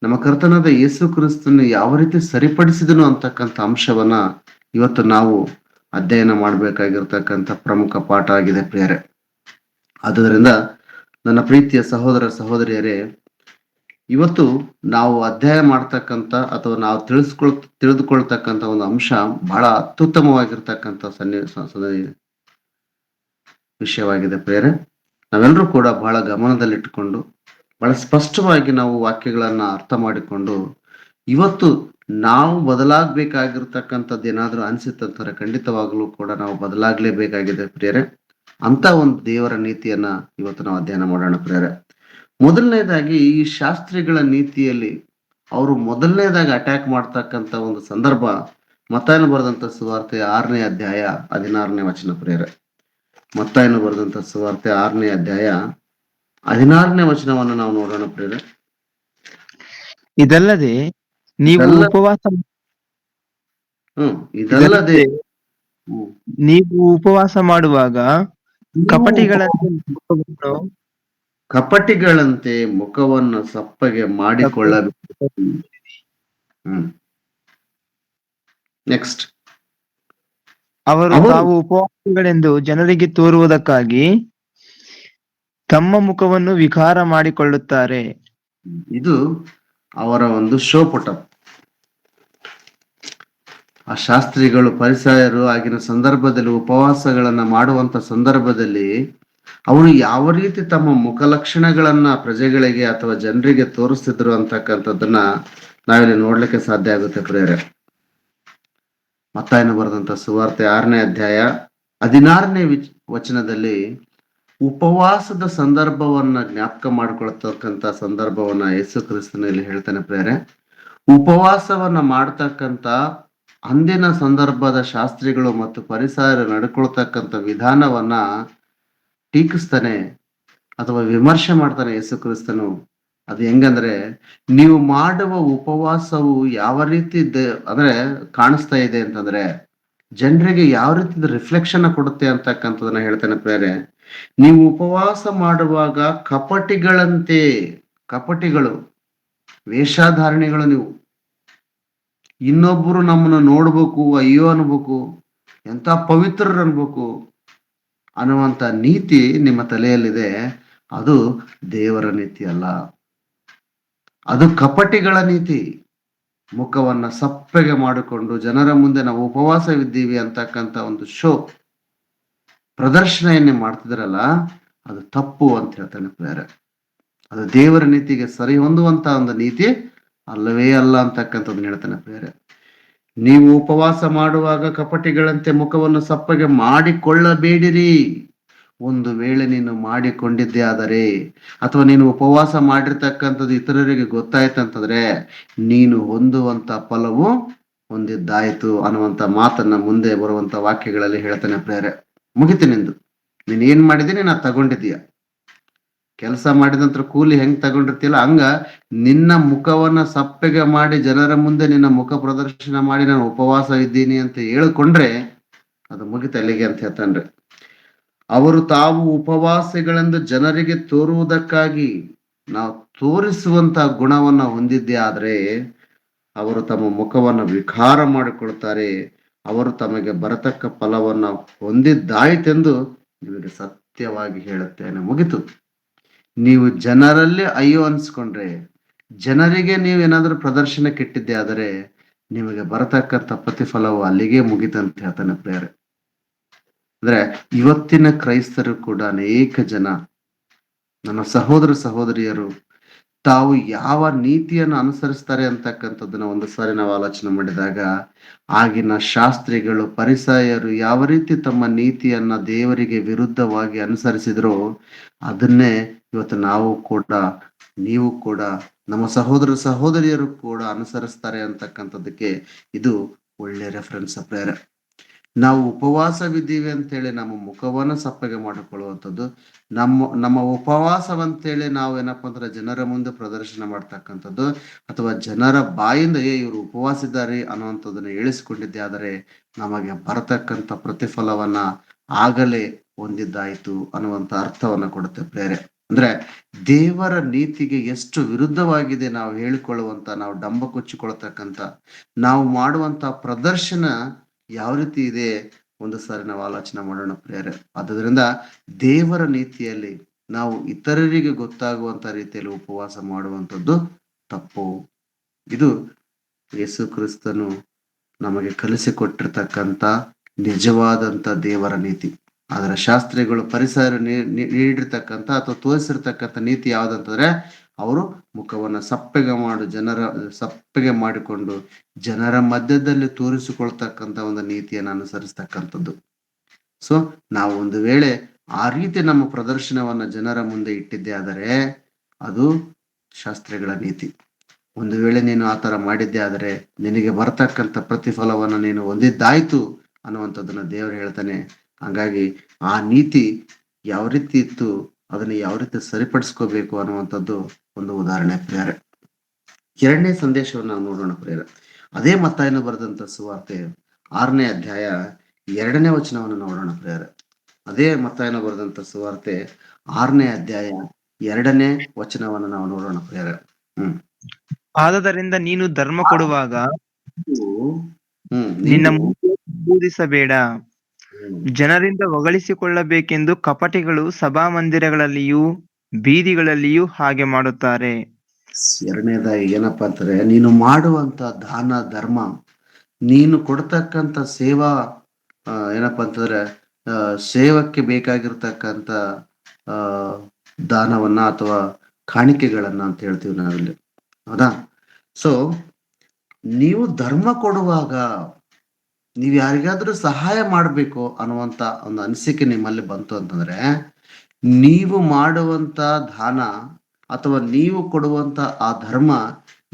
ನಮ್ಮ ಕರ್ತನಾದ ಯೇಸು ಕ್ರಿಸ್ತನ ಯಾವ ರೀತಿ ಸರಿಪಡಿಸಿದನು ಅಂತಕ್ಕಂಥ ಅಂಶವನ್ನ ಇವತ್ತು ನಾವು ಅಧ್ಯಯನ ಮಾಡಬೇಕಾಗಿರ್ತಕ್ಕಂಥ ಪ್ರಮುಖ ಪಾಠ ಆಗಿದೆ ಪ್ರಿಯರೇ. ಆದುದರಿಂದ ನನ್ನ ಪ್ರೀತಿಯ ಸಹೋದರ ಸಹೋದರಿಯರೇ, ಇವತ್ತು ನಾವು ಅಧ್ಯಯನ ಮಾಡ್ತಕ್ಕಂಥ ಅಥವಾ ನಾವು ತಿಳಿದುಕೊಳ್ತಕ್ಕಂಥ ಒಂದು ಅಂಶ ಬಹಳ ಅತ್ಯುತ್ತಮವಾಗಿರ್ತಕ್ಕಂಥ ವಿಷಯವಾಗಿದೆ ಪ್ರೇರೆ. ನಾವೆಲ್ಲರೂ ಕೂಡ ಬಹಳ ಗಮನದಲ್ಲಿಟ್ಟುಕೊಂಡು ಬಹಳ ಸ್ಪಷ್ಟವಾಗಿ ನಾವು ವಾಕ್ಯಗಳನ್ನ ಅರ್ಥ ಮಾಡಿಕೊಂಡು ಇವತ್ತು ನಾವು ಬದಲಾಗಬೇಕಾಗಿರ್ತಕ್ಕಂಥದ್ದು ಏನಾದರೂ ಅನಿಸುತ್ತಂತಾರೆ ಖಂಡಿತವಾಗ್ಲೂ ಕೂಡ ನಾವು ಬದಲಾಗಲೇಬೇಕಾಗಿದೆ ಪ್ರಿಯರೇ. ಅಂತ ಒಂದು ದೇವರ ನೀತಿಯನ್ನ ಇವತ್ತು ನಾವು ಅಧ್ಯಯನ ಮಾಡೋಣ ಪ್ರಿಯರೇ. ಮೊದಲನೇದಾಗಿ ಈ ಶಾಸ್ತ್ರಿಗಳ ನೀತಿಯಲ್ಲಿ ಅವರು ಮೊದಲನೇದಾಗಿ ಅಟ್ಯಾಕ್ ಮಾಡ್ತಕ್ಕಂಥ ಒಂದು ಸಂದರ್ಭ ಮತ್ತಾಯನು ಬರೆದಂತ ಸುವಾರ್ತೆ 6ನೇ ಅಧ್ಯಾಯ 16ನೇ ವಚನ ಪ್ರಿಯರೇ. ಮತ್ತಾಯನು ಬರೆದಂತ ಸುವಾರ್ತೆ 6ನೇ ಅಧ್ಯಾಯ 16ನೇ ವಚನವನ್ನು ನಾವು ನೋಡೋಣ ಪ್ರಿಯರೇ. ಇದಲ್ಲದೆ ನೀವು ಇದಲ್ಲದೆ ನೀವು ಉಪವಾಸ ಮಾಡುವಾಗ ಕಪಟಿಗಳಂತೆ ಮುಖವನ್ನು ಸಪ್ಪಗೆ ಮಾಡಿಕೊಳ್ಳಬೇಕು. ನೆಕ್ಸ್ಟ್, ಅವರು ತಾವು ಉಪವಾಸಗಳೆಂದು ಜನರಿಗೆ ತೋರುವುದಕ್ಕಾಗಿ ತಮ್ಮ ಮುಖವನ್ನು ವಿಕಾರ ಮಾಡಿಕೊಳ್ಳುತ್ತಾರೆ. ಇದು ಅವರ ಒಂದು ಶೋಪುಟ. ಆ ಶಾಸ್ತ್ರಿಗಳು ಪರಿಸಯರು ಆಗಿನ ಸಂದರ್ಭದಲ್ಲಿ ಉಪವಾಸಗಳನ್ನ ಮಾಡುವಂತ ಸಂದರ್ಭದಲ್ಲಿ ಅವರು ಯಾವ ರೀತಿ ತಮ್ಮ ಮುಖಲಕ್ಷಣಗಳನ್ನ ಪ್ರಜೆಗಳಿಗೆ ಅಥವಾ ಜನರಿಗೆ ತೋರಿಸ್ತಿದ್ರು ಅಂತಕ್ಕಂಥದ್ದನ್ನ ನಾವಿಲ್ಲಿ ನೋಡ್ಲಿಕ್ಕೆ ಸಾಧ್ಯ ಆಗುತ್ತೆ ಪ್ರಿಯರೇ. ಮತ್ತಾಯನು ಬರೆದಂತ ಸುವಾರ್ತೆ 6ನೇ ಅಧ್ಯಾಯ 16ನೇ ವಚನದಲ್ಲಿ ಉಪವಾಸದ ಸಂದರ್ಭವನ್ನ ಜ್ಞಾಪಕ ಮಾಡ್ಕೊಳ್ತಕ್ಕಂಥ ಸಂದರ್ಭವನ್ನ ಯೇಸು ಕ್ರಿಸ್ತನಲ್ಲಿ ಹೇಳ್ತಾನೆ ಪ್ರಿಯರೇ. ಉಪವಾಸವನ್ನ ಮಾಡ್ತಕ್ಕಂಥ ಅಂದಿನ ಸಂದರ್ಭದ ಶಾಸ್ತ್ರಿಗಳು ಮತ್ತು ಪರಿಸಯರು ನಡ್ಕೊಳ್ತಕ್ಕಂಥ ವಿಧಾನವನ್ನ ಟೀಕಿಸ್ತಾನೆ ಅಥವಾ ವಿಮರ್ಶೆ ಮಾಡ್ತಾನೆ ಯೇಸು ಕ್ರಿಸ್ತನು. ಅದು ಹೆಂಗಂದ್ರೆ, ನೀವು ಮಾಡುವ ಉಪವಾಸವು ಯಾವ ರೀತಿ ಅಂದ್ರೆ ಕಾಣಿಸ್ತಾ ಇದೆ ಅಂತಂದ್ರೆ ಜನರಿಗೆ ಯಾವ ರೀತಿ ರಿಫ್ಲೆಕ್ಷನ್ ಕೊಡುತ್ತೆ ಅಂತಕ್ಕಂಥದನ್ನ ಹೇಳ್ತಾನೆ ಪ್ರೇರೆ. ನೀವು ಉಪವಾಸ ಮಾಡುವಾಗ ಕಪಟಿಗಳಂತೆ, ಕಪಟಿಗಳು, ವೇಷಧಾರಣಿಗಳು, ನೀವು ಇನ್ನೊಬ್ಬರು ನಮ್ಮನ್ನು ನೋಡ್ಬೇಕು, ಅಯ್ಯೋ ಅನ್ಬೇಕು, ಎಂತ ಪವಿತ್ರರು ಅನ್ಬೇಕು ಅನ್ನುವಂತ ನೀತಿ ನಿಮ್ಮ ತಲೆಯಲ್ಲಿದೆ. ಅದು ದೇವರ ನೀತಿ ಅಲ್ಲ, ಅದು ಕಪಟಿಗಳ ನೀತಿ. ಮುಖವನ್ನ ಸಪ್ಪಗೆ ಮಾಡಿಕೊಂಡು ಜನರ ಮುಂದೆ ನಾವು ಉಪವಾಸವಿದ್ದೀವಿ ಅಂತಕ್ಕಂಥ ಒಂದು ಶೋ ಪ್ರದರ್ಶನ ಮಾಡ್ತಿದ್ರಲ್ಲ, ಅದು ತಪ್ಪು ಅಂತ ಹೇಳ್ತಾನೆ ಪ್ರೇರೆ. ಅದು ದೇವರ ನೀತಿಗೆ ಸರಿ ಹೊಂದುವಂತ ಒಂದು ನೀತಿ ಅಲ್ಲವೇ ಅಲ್ಲ ಅಂತಕ್ಕಂಥದ್ದನ್ನ ಹೇಳ್ತಾನೆ ಪ್ರೇರೆ. ನೀವು ಉಪವಾಸ ಮಾಡುವಾಗ ಕಪಟಿಗಳಂತೆ ಮುಖವನ್ನು ಸಪ್ಪಗೆ ಮಾಡಿಕೊಳ್ಳಬೇಡಿರಿ. ಒಂದು ವೇಳೆ ನೀನು ಮಾಡಿಕೊಂಡಿದ್ದೆ ಆದರೆ ಅಥವಾ ನೀನು ಉಪವಾಸ ಮಾಡಿರ್ತಕ್ಕಂಥದ್ದು ಇತರರಿಗೆ ಗೊತ್ತಾಯ್ತಂತಂದ್ರೆ ನೀನು ಹೊಂದುವಂತ ಫಲವು ಹೊಂದಿದ್ದಾಯ್ತು ಅನ್ನುವಂತ ಮಾತನ್ನ ಮುಂದೆ ಬರುವಂತ ವಾಕ್ಯಗಳಲ್ಲಿ ಹೇಳ್ತಾನೆ ಪ್ರೇರೆ. ಮುಗಿತು ನಿಂದು, ನೀನ್ ಏನ್ ಮಾಡಿದೀನಿ ನಾ ತಗೊಂಡಿದ್ದೀಯ. ಕೆಲಸ ಮಾಡಿದ ನಂತರ ಕೂಲಿ ಹೆಂಗ್ ತಗೊಂಡಿರ್ತಿಲ್ಲ ಹಂಗ ನಿನ್ನ ಮುಖವನ್ನ ಸಪ್ಪಗೆ ಮಾಡಿ ಜನರ ಮುಂದೆ ನಿನ್ನ ಮುಖ ಪ್ರದರ್ಶನ ಮಾಡಿ ನಾನು ಉಪವಾಸ ಇದ್ದೀನಿ ಅಂತ ಹೇಳಿಕೊಂಡ್ರೆ ಅದು ಮುಗಿತ ಅಲ್ಲಿಗೆ ಅಂತ ಹೇಳ್ತಾನ್ರಿ. ಅವರು ತಾವು ಉಪವಾಸಗಳೆಂದು ಜನರಿಗೆ ತೋರುವುದಕ್ಕಾಗಿ ನಾವು ತೋರಿಸುವಂತ ಗುಣವನ್ನ ಹೊಂದಿದ್ದೇ ಆದ್ರೆ ಅವರು ತಮ್ಮ ಮುಖವನ್ನು ವಿಕಾರ ಮಾಡಿಕೊಳ್ತಾರೆ. ಅವರು ತಮಗೆ ಬರತಕ್ಕ ಫಲವನ್ನ ಹೊಂದಿದ್ದಾಯ್ತೆಂದು ನಿಮಗೆ ಸತ್ಯವಾಗಿ ಹೇಳುತ್ತೇನೆ. ಮುಗಿತು. ನೀವು ಜನರಲ್ಲಿ ಅಯ್ಯೋ ಅನ್ಸ್ಕೊಂಡ್ರೆ, ಜನರಿಗೆ ನೀವು ಏನಾದ್ರೂ ಪ್ರದರ್ಶನಕ್ಕೆ ಇಟ್ಟಿದ್ದೆ ಆದರೆ ನಿಮಗೆ ಬರತಕ್ಕಂಥ ಪ್ರತಿಫಲವು ಅಲ್ಲಿಗೆ ಮುಗಿತಂತ ಹೇಳ್ತಾನೆ ಪ್ರೇರೆ. ಅಂದ್ರೆ ಇವತ್ತಿನ ಕ್ರೈಸ್ತರು ಕೂಡ ಅನೇಕ ಜನ, ನನ್ನ ಸಹೋದರ ಸಹೋದರಿಯರು ತಾವು ಯಾವ ನೀತಿಯನ್ನು ಅನುಸರಿಸ್ತಾರೆ ಅಂತಕ್ಕಂಥದ್ದನ್ನ ಒಂದು ಸಾರಿ ನಾವು ಆಲೋಚನೆ ಮಾಡಿದಾಗ ಆಗಿನ ಶಾಸ್ತ್ರಿಗಳು ಪರಿಸಯರು ಯಾವ ರೀತಿ ತಮ್ಮ ನೀತಿಯನ್ನ ದೇವರಿಗೆ ವಿರುದ್ಧವಾಗಿ ಅನುಸರಿಸಿದ್ರು ಅದನ್ನೇ ಇವತ್ತು ನಾವು ಕೂಡ, ನೀವು ಕೂಡ, ನಮ್ಮ ಸಹೋದರ ಸಹೋದರಿಯರು ಕೂಡ ಅನುಸರಿಸ್ತಾರೆ ಅಂತಕ್ಕಂಥದ್ದಕ್ಕೆ ಇದು ಒಳ್ಳೆ ರೆಫರೆನ್ಸ್ ಪ್ರೇರೆ. ನಾವು ಉಪವಾಸವಿದ್ದೀವಿ ಅಂತೇಳಿ ನಮ್ಮ ಮುಖವನ್ನು ಸಪ್ಪಗೆ ಮಾಡಿಕೊಳ್ಳುವಂಥದ್ದು, ನಮ್ಮ ಉಪವಾಸವಂತೇಳಿ ನಾವು ಏನಪ್ಪಾ ಅಂದ್ರೆ ಜನರ ಮುಂದೆ ಪ್ರದರ್ಶನ ಮಾಡ್ತಕ್ಕಂಥದ್ದು ಅಥವಾ ಜನರ ಬಾಯಿಂದ ಇವರು ಉಪವಾಸಿದ್ದಾರೆ ಅನ್ನುವಂಥದ್ದನ್ನ ಹೇಳಿಸಿಕೊಂಡಿದ್ದೆ ಆದರೆ ನಮಗೆ ಬರತಕ್ಕಂಥ ಪ್ರತಿಫಲವನ್ನ ಆಗಲೇ ಹೊಂದಿದ್ದಾಯ್ತು ಅನ್ನುವಂಥ ಅರ್ಥವನ್ನ ಕೊಡುತ್ತೆ ಪ್ರೇರೆ. ಅಂದ್ರೆ ದೇವರ ನೀತಿಗೆ ಎಷ್ಟು ವಿರುದ್ಧವಾಗಿದೆ ನಾವು ಹೇಳಿಕೊಳ್ಳುವಂತ, ನಾವು ಡಂಬ ಕೊಚ್ಚಿಕೊಳ್ತಕ್ಕಂಥ, ನಾವು ಮಾಡುವಂತ ಪ್ರದರ್ಶನ ಯಾವ ರೀತಿ ಇದೆ ಒಂದು ಸಾರಿ ನಾವು ಆಲೋಚನೆ ಮಾಡೋಣ ಪ್ರೇರೆ. ಆದ್ದರಿಂದ ದೇವರ ನೀತಿಯಲ್ಲಿ ನಾವು ಇತರರಿಗೆ ಗೊತ್ತಾಗುವಂತ ರೀತಿಯಲ್ಲಿ ಉಪವಾಸ ಮಾಡುವಂಥದ್ದು ತಪ್ಪು. ಇದು ಯೇಸು ಕ್ರಿಸ್ತನು ನಮಗೆ ಕಲಿಸಿಕೊಟ್ಟಿರ್ತಕ್ಕಂಥ ನಿಜವಾದಂತ ದೇವರ ನೀತಿ. ಆದ್ರೆ ಶಾಸ್ತ್ರಿಗಳು ಪರಿಸರ ನೀಡಿರ್ತಕ್ಕಂಥ ಅಥವಾ ತೋರಿಸಿರ್ತಕ್ಕಂಥ ನೀತಿ ಯಾವ್ದಂತಂದ್ರೆ ಅವರು ಮುಖವನ್ನ ಸಪ್ಪಗೆ ಮಾಡಿಕೊಂಡು ಜನರ ಮಧ್ಯದಲ್ಲಿ ತೋರಿಸಿಕೊಳ್ತಕ್ಕಂಥ ಒಂದು ನೀತಿಯನ್ನು ಅನುಸರಿಸ್ತಕ್ಕಂಥದ್ದು. ಸೊ ನಾವು ಒಂದು ವೇಳೆ ಆ ರೀತಿ ನಮ್ಮ ಪ್ರದರ್ಶನವನ್ನ ಜನರ ಮುಂದೆ ಇಟ್ಟಿದ್ದೆ ಆದರೆ ಅದು ಶಾಸ್ತ್ರಿಗಳ ನೀತಿ. ಒಂದು ವೇಳೆ ನೀನು ಆ ತರ ಮಾಡಿದ್ದೆ ಆದರೆ ನಿನಗೆ ಬರ್ತಕ್ಕಂಥ ಪ್ರತಿಫಲವನ್ನು ನೀನು ಹೊಂದಿದ್ದಾಯ್ತು ಅನ್ನುವಂಥದ್ದನ್ನ ದೇವರು ಹೇಳ್ತಾನೆ. ಹಾಗಾಗಿ ಆ ನೀತಿ ಯಾವ ರೀತಿ ಇತ್ತು, ಅದನ್ನ ಯಾವ ರೀತಿ ಸರಿಪಡಿಸ್ಕೋಬೇಕು ಅನ್ನುವಂಥದ್ದು ಒಂದು ಉದಾಹರಣೆ ಪ್ರಿಯರೇ. ಎರಡನೇ ಸಂದೇಶವನ್ನು ನಾವು ನೋಡೋಣ ಪ್ರಿಯರೇ. ಅದೇ ಮತ್ತಾಯನು ಬರೆದಂತ ಸುವಾರ್ತೆ 6ನೇ ಅಧ್ಯಾಯ 2ನೇ ವಚನವನ್ನು ನೋಡೋಣ ಪ್ರಿಯರೇ. ಅದೇ ಮತ್ತಾಯನು ಬರೆದಂತ ಸುವಾರ್ತೆ 6ನೇ ಅಧ್ಯಾಯ 2ನೇ ವಚನವನ್ನು ನಾವು ನೋಡೋಣ ಪ್ರಿಯರೇ. ಆದದರಿಂದ ನೀನು ಧರ್ಮ ಕೊಡುವಾಗ ನಿನ್ನ ನೀನು ಮುಂದೆ ಬೋಧಿಸಬೇಡ, ಜನರಿಂದ ಹೊಗಳಿಸಿಕೊಳ್ಳಬೇಕೆಂದು ಕಪಟಿಗಳು ಸಭಾಮಂದಿರಗಳಲ್ಲಿಯೂ ಬೀದಿಗಳಲ್ಲಿಯೂ ಹಾಗೆ ಮಾಡುತ್ತಾರೆ. ಎರಡನೇದಾಗಿ ಏನಪ್ಪಾ ಅಂತಾರೆ, ನೀನು ಮಾಡುವಂತ ದಾನ ಧರ್ಮ, ನೀನು ಕೊಡ್ತಕ್ಕಂಥ ಸೇವಾ ಏನಪ್ಪಾ ಅಂತಂದ್ರೆ ಸೇವಕ್ಕೆ ಬೇಕಾಗಿರ್ತಕ್ಕಂಥ ದಾನವನ್ನ ಅಥವಾ ಕಾಣಿಕೆಗಳನ್ನ ಅಂತ ಹೇಳ್ತೀವಿ ನಾವಿಲ್ಲಿ, ಹೌದಾ? ಸೊ ನೀವು ಧರ್ಮ ಕೊಡುವಾಗ, ನೀವು ಯಾರಿಗಾದ್ರೂ ಸಹಾಯ ಮಾಡಬೇಕು ಅನ್ನುವಂತ ಒಂದು ಅನಿಸಿಕೆ ನಿಮ್ಮಲ್ಲಿ ಬಂತು ಅಂತಂದ್ರೆ, ನೀವು ಮಾಡುವಂತ ದಾನ ಅಥವಾ ನೀವು ಕೊಡುವಂತ ಆ ಧರ್ಮ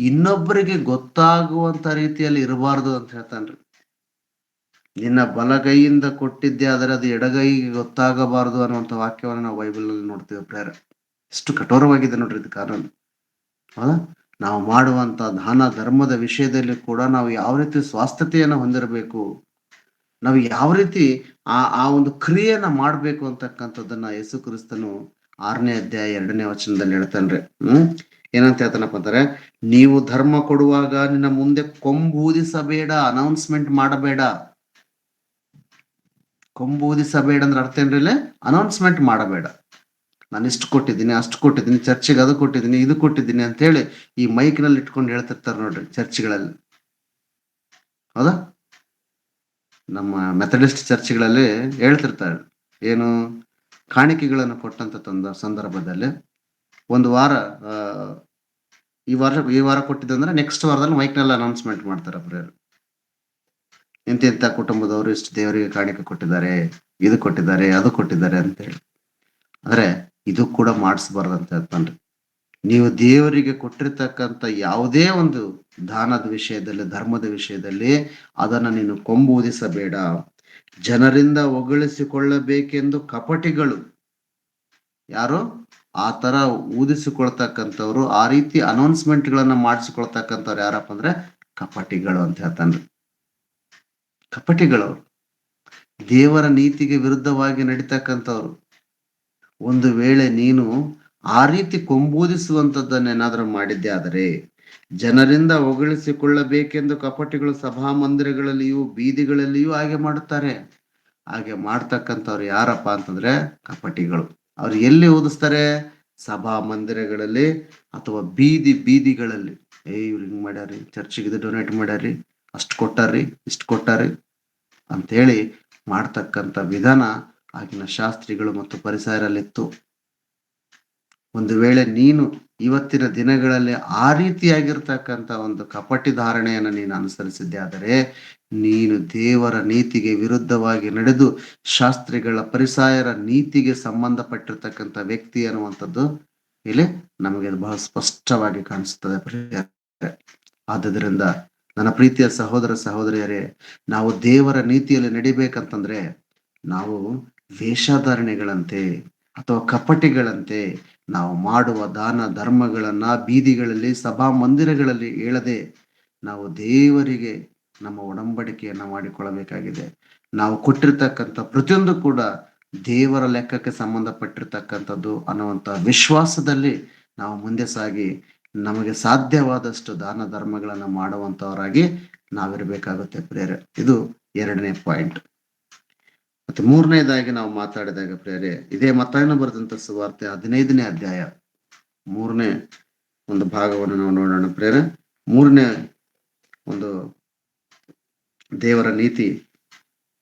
ಇನ್ನೊಬ್ಬರಿಗೆ ಗೊತ್ತಾಗುವಂತ ರೀತಿಯಲ್ಲಿ ಇರಬಾರ್ದು ಅಂತ ಹೇಳ್ತಾನ್ರಿ. ನಿನ್ನ ಬಲಗೈಯಿಂದ ಕೊಟ್ಟಿದ್ದೆ ಆದರೆ ಅದು ಎಡಗೈಗೆ ಗೊತ್ತಾಗಬಾರದು ಅನ್ನುವಂಥ ವಾಕ್ಯವನ್ನು ನಾವು ಬೈಬಲ್ ನಲ್ಲಿ ನೋಡ್ತೀವಿ ಪ್ರೇರ. ಎಷ್ಟು ಕಠೋರವಾಗಿದೆ ನೋಡ್ರಿ ಇದು ಕಾನೂನು. ಹೌದಾ? ನಾವು ಮಾಡುವಂತ ದಾನ ಧರ್ಮದ ವಿಷಯದಲ್ಲಿ ಕೂಡ ನಾವು ಯಾವ ರೀತಿ ಸ್ವಾಸ್ಥತೆಯನ್ನು ಹೊಂದಿರಬೇಕು, ನಾವು ಯಾವ ರೀತಿ ಆ ಒಂದು ಕ್ರಿಯೆಯನ್ನ ಮಾಡ್ಬೇಕು ಅಂತಕ್ಕಂಥದ್ದನ್ನ ಯೇಸು ಕ್ರಿಸ್ತನು 6ನೇ ಅಧ್ಯಾಯ 2ನೇ ವಚನದಲ್ಲಿ ಹೇಳ್ತಾನ್ರಿ. ಏನಂತ ಹೇಳ್ತಾನಪ್ಪ ಅಂತಾರೆ, ನೀವು ಧರ್ಮ ಕೊಡುವಾಗ ನಿನ್ನ ಮುಂದೆ ಕೊಂಬೂದಿಸಬೇಡ, ಅನೌನ್ಸ್ಮೆಂಟ್ ಮಾಡಬೇಡ. ಕೊಂಬೂದಿಸಬೇಡ ಅಂದ್ರೆ ಅರ್ಥ ಏನ್ರಿ? ಅನೌನ್ಸ್ಮೆಂಟ್ ಮಾಡಬೇಡ. ನಾನು ಇಷ್ಟು ಕೊಟ್ಟಿದ್ದೀನಿ, ಅಷ್ಟು ಕೊಟ್ಟಿದ್ದೀನಿ, ಚರ್ಚಿಗೆ ಅದು ಕೊಟ್ಟಿದ್ದೀನಿ, ಇದು ಕೊಟ್ಟಿದ್ದೀನಿ ಅಂತ ಹೇಳಿ ಈ ಮೈಕ್ ನಲ್ಲಿ ಇಟ್ಕೊಂಡು ಹೇಳ್ತಿರ್ತಾರೆ ನೋಡ್ರಿ ಚರ್ಚ್ಗಳಲ್ಲಿ, ಹೌದಾ? ನಮ್ಮ ಮೆಥಡಿಸ್ಟ್ ಚರ್ಚ್ಗಳಲ್ಲಿ ಹೇಳ್ತಿರ್ತಾರೆ ಏನು, ಕಾಣಿಕೆಗಳನ್ನು ಕೊಟ್ಟಂತ ಸಂದರ್ಭದಲ್ಲಿ ಒಂದು ವಾರ ಈ ವಾರ ಕೊಟ್ಟಿದ್ದಂದ್ರೆ ನೆಕ್ಸ್ಟ್ ವಾರದಲ್ಲಿ ಮೈಕ್ನಲ್ಲಿ ಅನೌನ್ಸ್ಮೆಂಟ್ ಮಾಡ್ತಾರೆ ಪ್ರೇಯರ್. ಇಂಥ ಕುಟುಂಬದವರು ಇಷ್ಟು ದೇವರಿಗೆ ಕಾಣಿಕೆ ಕೊಟ್ಟಿದ್ದಾರೆ, ಇದು ಕೊಟ್ಟಿದ್ದಾರೆ, ಅದು ಕೊಟ್ಟಿದ್ದಾರೆ ಅಂತ ಹೇಳಿ. ಆದ್ರೆ ಇದು ಕೂಡ ಮಾಡಿಸ್ಬಾರ್ದು ಅಂತ ಹೇಳ್ತಾನ್ರಿ. ನೀವು ದೇವರಿಗೆ ಕೊಟ್ಟಿರ್ತಕ್ಕಂಥ ಯಾವುದೇ ಒಂದು ದಾನದ ವಿಷಯದಲ್ಲಿ, ಧರ್ಮದ ವಿಷಯದಲ್ಲಿ ಅದನ್ನ ನೀನು ಕೊಂಬೂದಿಸಬೇಡ. ಜನರಿಂದ ಹೊಗಳಿಸಿಕೊಳ್ಳಬೇಕೆಂದು ಕಪಟಿಗಳು, ಯಾರು ಆ ತರ ಊದಿಸಿಕೊಳ್ತಕ್ಕಂಥವ್ರು, ಆ ರೀತಿ ಅನೌನ್ಸ್ಮೆಂಟ್ ಗಳನ್ನ ಮಾಡಿಸಿಕೊಳ್ತಕ್ಕಂಥವ್ರು ಯಾರಪ್ಪ ಅಂದ್ರೆ ಕಪಟಿಗಳು ಅಂತ ಹೇಳ್ತಾನ್ರಿ. ಕಪಟಿಗಳವ್ರು, ದೇವರ ನೀತಿಗೆ ವಿರುದ್ಧವಾಗಿ ನಡೀತಕ್ಕಂಥವ್ರು. ಒಂದು ವೇಳೆ ನೀನು ಆ ರೀತಿ ಕೊಂಬೂದಿಸುವಂಥದ್ದನ್ನೇನಾದ್ರೂ ಮಾಡಿದ್ದೆ ಆದರೆ, ಜನರಿಂದ ಹೊಗಳಿಸಿಕೊಳ್ಳಬೇಕೆಂದು ಕಪಟಿಗಳು ಸಭಾಮಂದಿರಗಳಲ್ಲಿಯೂ ಬೀದಿಗಳಲ್ಲಿಯೂ ಹಾಗೆ ಮಾಡುತ್ತಾರೆ. ಹಾಗೆ ಮಾಡ್ತಕ್ಕಂಥವ್ರು ಯಾರಪ್ಪ ಅಂತಂದ್ರೆ ಕಪಟಿಗಳು. ಅವ್ರು ಎಲ್ಲಿ ಓದಿಸ್ತಾರೆ? ಸಭಾ ಮಂದಿರಗಳಲ್ಲಿ ಅಥವಾ ಬೀದಿಗಳಲ್ಲಿ. ಇವ್ರು ಹಿಂಗ್ ಮಾಡ್ಯಾರಿ, ಚರ್ಚಿಗೆ ಇದು ಡೊನೇಟ್ ಮಾಡ್ಯಾರಿ, ಅಷ್ಟು ಕೊಟ್ಟಾರ್ರಿ, ಇಷ್ಟು ಕೊಟ್ಟಾರಿ ಅಂತೇಳಿ ಮಾಡ್ತಕ್ಕಂಥ ವಿಧಾನ ಆಗಿನ ಶಾಸ್ತ್ರಿಗಳು ಮತ್ತು ಪರಿಸರಲ್ಲಿತ್ತು. ಒಂದು ವೇಳೆ ನೀನು ಇವತ್ತಿನ ದಿನಗಳಲ್ಲಿ ಆ ರೀತಿಯಾಗಿರ್ತಕ್ಕಂಥ ಒಂದು ಕಪಟಿ ಧಾರಣೆಯನ್ನು ನೀನು ಅನುಸರಿಸಿದ್ದೆ ಆದರೆ, ನೀನು ದೇವರ ನೀತಿಗೆ ವಿರುದ್ಧವಾಗಿ ನಡೆದು ಶಾಸ್ತ್ರಿಗಳ ಪರಿಸಾಯರ ನೀತಿಗೆ ಸಂಬಂಧಪಟ್ಟಿರ್ತಕ್ಕಂಥ ವ್ಯಕ್ತಿ ಅನ್ನುವಂಥದ್ದು ಇಲ್ಲಿ ನಮಗೆ ಬಹಳ ಸ್ಪಷ್ಟವಾಗಿ ಕಾಣಿಸುತ್ತದೆ. ಆದುದರಿಂದ ನನ್ನ ಪ್ರೀತಿಯ ಸಹೋದರ ಸಹೋದರಿಯರೇ, ನಾವು ದೇವರ ನೀತಿಯಲ್ಲಿ ನಡಿಬೇಕಂತಂದ್ರೆ ನಾವು ವೇಷಧಾರಣೆಗಳಂತೆ ಅಥವಾ ಕಪಟಿಗಳಂತೆ ನಾವು ಮಾಡುವ ದಾನ ಧರ್ಮಗಳನ್ನ ಬೀದಿಗಳಲ್ಲಿ ಸಭಾ ಮಂದಿರಗಳಲ್ಲಿ ಹೇಳದೆ ನಾವು ದೇವರಿಗೆ ನಮ್ಮ ಒಡಂಬಡಿಕೆಯನ್ನ ಮಾಡಿಕೊಳ್ಳಬೇಕಾಗಿದೆ. ನಾವು ಕೊಟ್ಟಿರ್ತಕ್ಕಂಥ ಪ್ರತಿಯೊಂದು ಕೂಡ ದೇವರ ಲೆಕ್ಕಕ್ಕೆ ಸಂಬಂಧಪಟ್ಟಿರ್ತಕ್ಕಂಥದ್ದು ಅನ್ನುವಂಥ ವಿಶ್ವಾಸದಲ್ಲಿ ನಾವು ಮುಂದೆ ಸಾಗಿ ನಮಗೆ ಸಾಧ್ಯವಾದಷ್ಟು ದಾನ ಧರ್ಮಗಳನ್ನ ಮಾಡುವಂತವರಾಗಿ ನಾವಿರಬೇಕಾಗುತ್ತೆ ಪ್ರೇರೆ. ಇದು 2ನೇ ಪಾಯಿಂಟ್. ಮತ್ತೆ 3ನೇದಾಗಿ ನಾವು ಮಾತಾಡಿದಾಗ ಪ್ರೇರೆ, ಇದೇ ಮತ್ತಾಯನು ಬರೆದಂತ ಸುವಾರ್ತೆ 15ನೇ ಅಧ್ಯಾಯ 3ನೇ ಒಂದು ಭಾಗವನ್ನು ನಾವು ನೋಡೋಣ ಪ್ರೇರೆ. 3ನೇ ಒಂದು ದೇವರ ನೀತಿ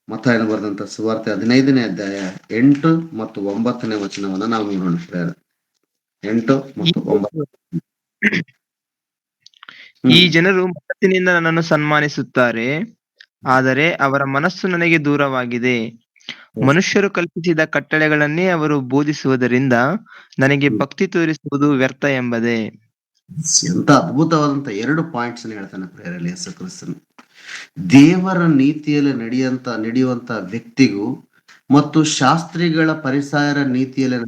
ಮತ್ತಾಯನ ಬರೆದಂತ ಸುವಾರ್ತೆ 15ನೇ ಅಧ್ಯಾಯ 8 ಮತ್ತು 9ನೇ ವಚನವನ್ನ ನಾವು ನೋಡೋಣ ಪ್ರೇರೆ. 8 ಈ ಮತ್ತು 9. ಈ ಜನರು ಮನಸ್ಸಿನಿಂದ ನನ್ನನ್ನು ಸನ್ಮಾನಿಸುತ್ತಾರೆ, ಆದರೆ ಅವರ ಮನಸ್ಸು ನನಗೆ ದೂರವಾಗಿದೆ. ಮನುಷ್ಯರು ಕಲ್ಪಿಸಿದ ಕಟ್ಟಳೆಗಳನ್ನೇ ಅವರು ಬೋಧಿಸುವುದರಿಂದ ನನಗೆ ಭಕ್ತಿ ತೋರಿಸುವುದು ವ್ಯರ್ಥ ಎಂಬುದೇ. ಎಂತ ಅದ್ಭುತವಾದಂತ 2 ಪಾಯಿಂಟ್ಸ್ ಹೇಳ್ತಾನೆ ಪ್ರೇರಲ್ಲಿ ಯೇಸು ಕ್ರಿಸ್ತನು. ದೇವರ ನೀತಿಯಲ್ಲಿ ನಡೆಯುವಂತ ವ್ಯಕ್ತಿಗೂ ಮತ್ತು ಶಾಸ್ತ್ರಿಗಳ ಪರಿಸಾಯರ ನೀತಿಯಲ್ಲಿ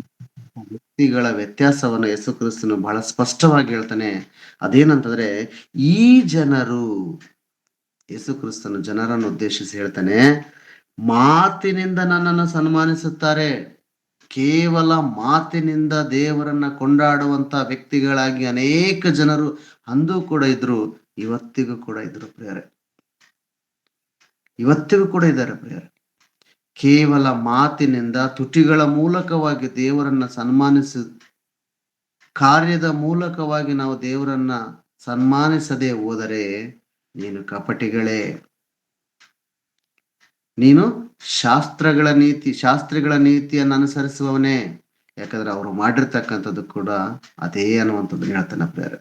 ವ್ಯಕ್ತಿಗಳ ವ್ಯತ್ಯಾಸವನ್ನ ಯೇಸು ಕ್ರಿಸ್ತನು ಬಹಳ ಸ್ಪಷ್ಟವಾಗಿ ಹೇಳ್ತಾನೆ. ಅದೇನಂತಂದ್ರೆ, ಈ ಜನರು, ಯೇಸು ಕ್ರಿಸ್ತನು ಜನರನ್ನು ಉದ್ದೇಶಿಸಿ ಹೇಳ್ತಾನೆ, ಮಾತಿನಿಂದ ನನ್ನನ್ನು ಸನ್ಮಾನಿಸುತ್ತಾರೆ. ಕೇವಲ ಮಾತಿನಿಂದ ದೇವರನ್ನ ಕೊಂಡಾಡುವಂತ ವ್ಯಕ್ತಿಗಳಾಗಿ ಅನೇಕ ಜನರು ಅಂದು ಕೂಡ ಇದ್ರು, ಇವತ್ತಿಗೂ ಕೂಡ ಇದ್ರು ಪ್ರಿಯರೇ. ಇವತ್ತಿಗೂ ಕೂಡ ಇದ್ದಾರೆ ಪ್ರಿಯರೇ. ಕೇವಲ ಮಾತಿನಿಂದ ತುಟಿಗಳ ಮೂಲಕವಾಗಿ ದೇವರನ್ನ ಕಾರ್ಯದ ಮೂಲಕವಾಗಿ ನಾವು ದೇವರನ್ನ ಸನ್ಮಾನಿಸದೆ ಹೋದರೆ ನೀನು ಕಪಟಿಗಳೇ, ನೀನು ಶಾಸ್ತ್ರಿಗಳ ನೀತಿಯನ್ನು ಅನುಸರಿಸುವವನೇ. ಯಾಕಂದ್ರೆ ಅವರು ಮಾಡಿರ್ತಕ್ಕಂಥದ್ದು ಕೂಡ ಅದೇ ಅನ್ನುವಂಥದ್ದನ್ನ ಹೇಳ್ತಾನೆ ಪ್ರೇರೆ.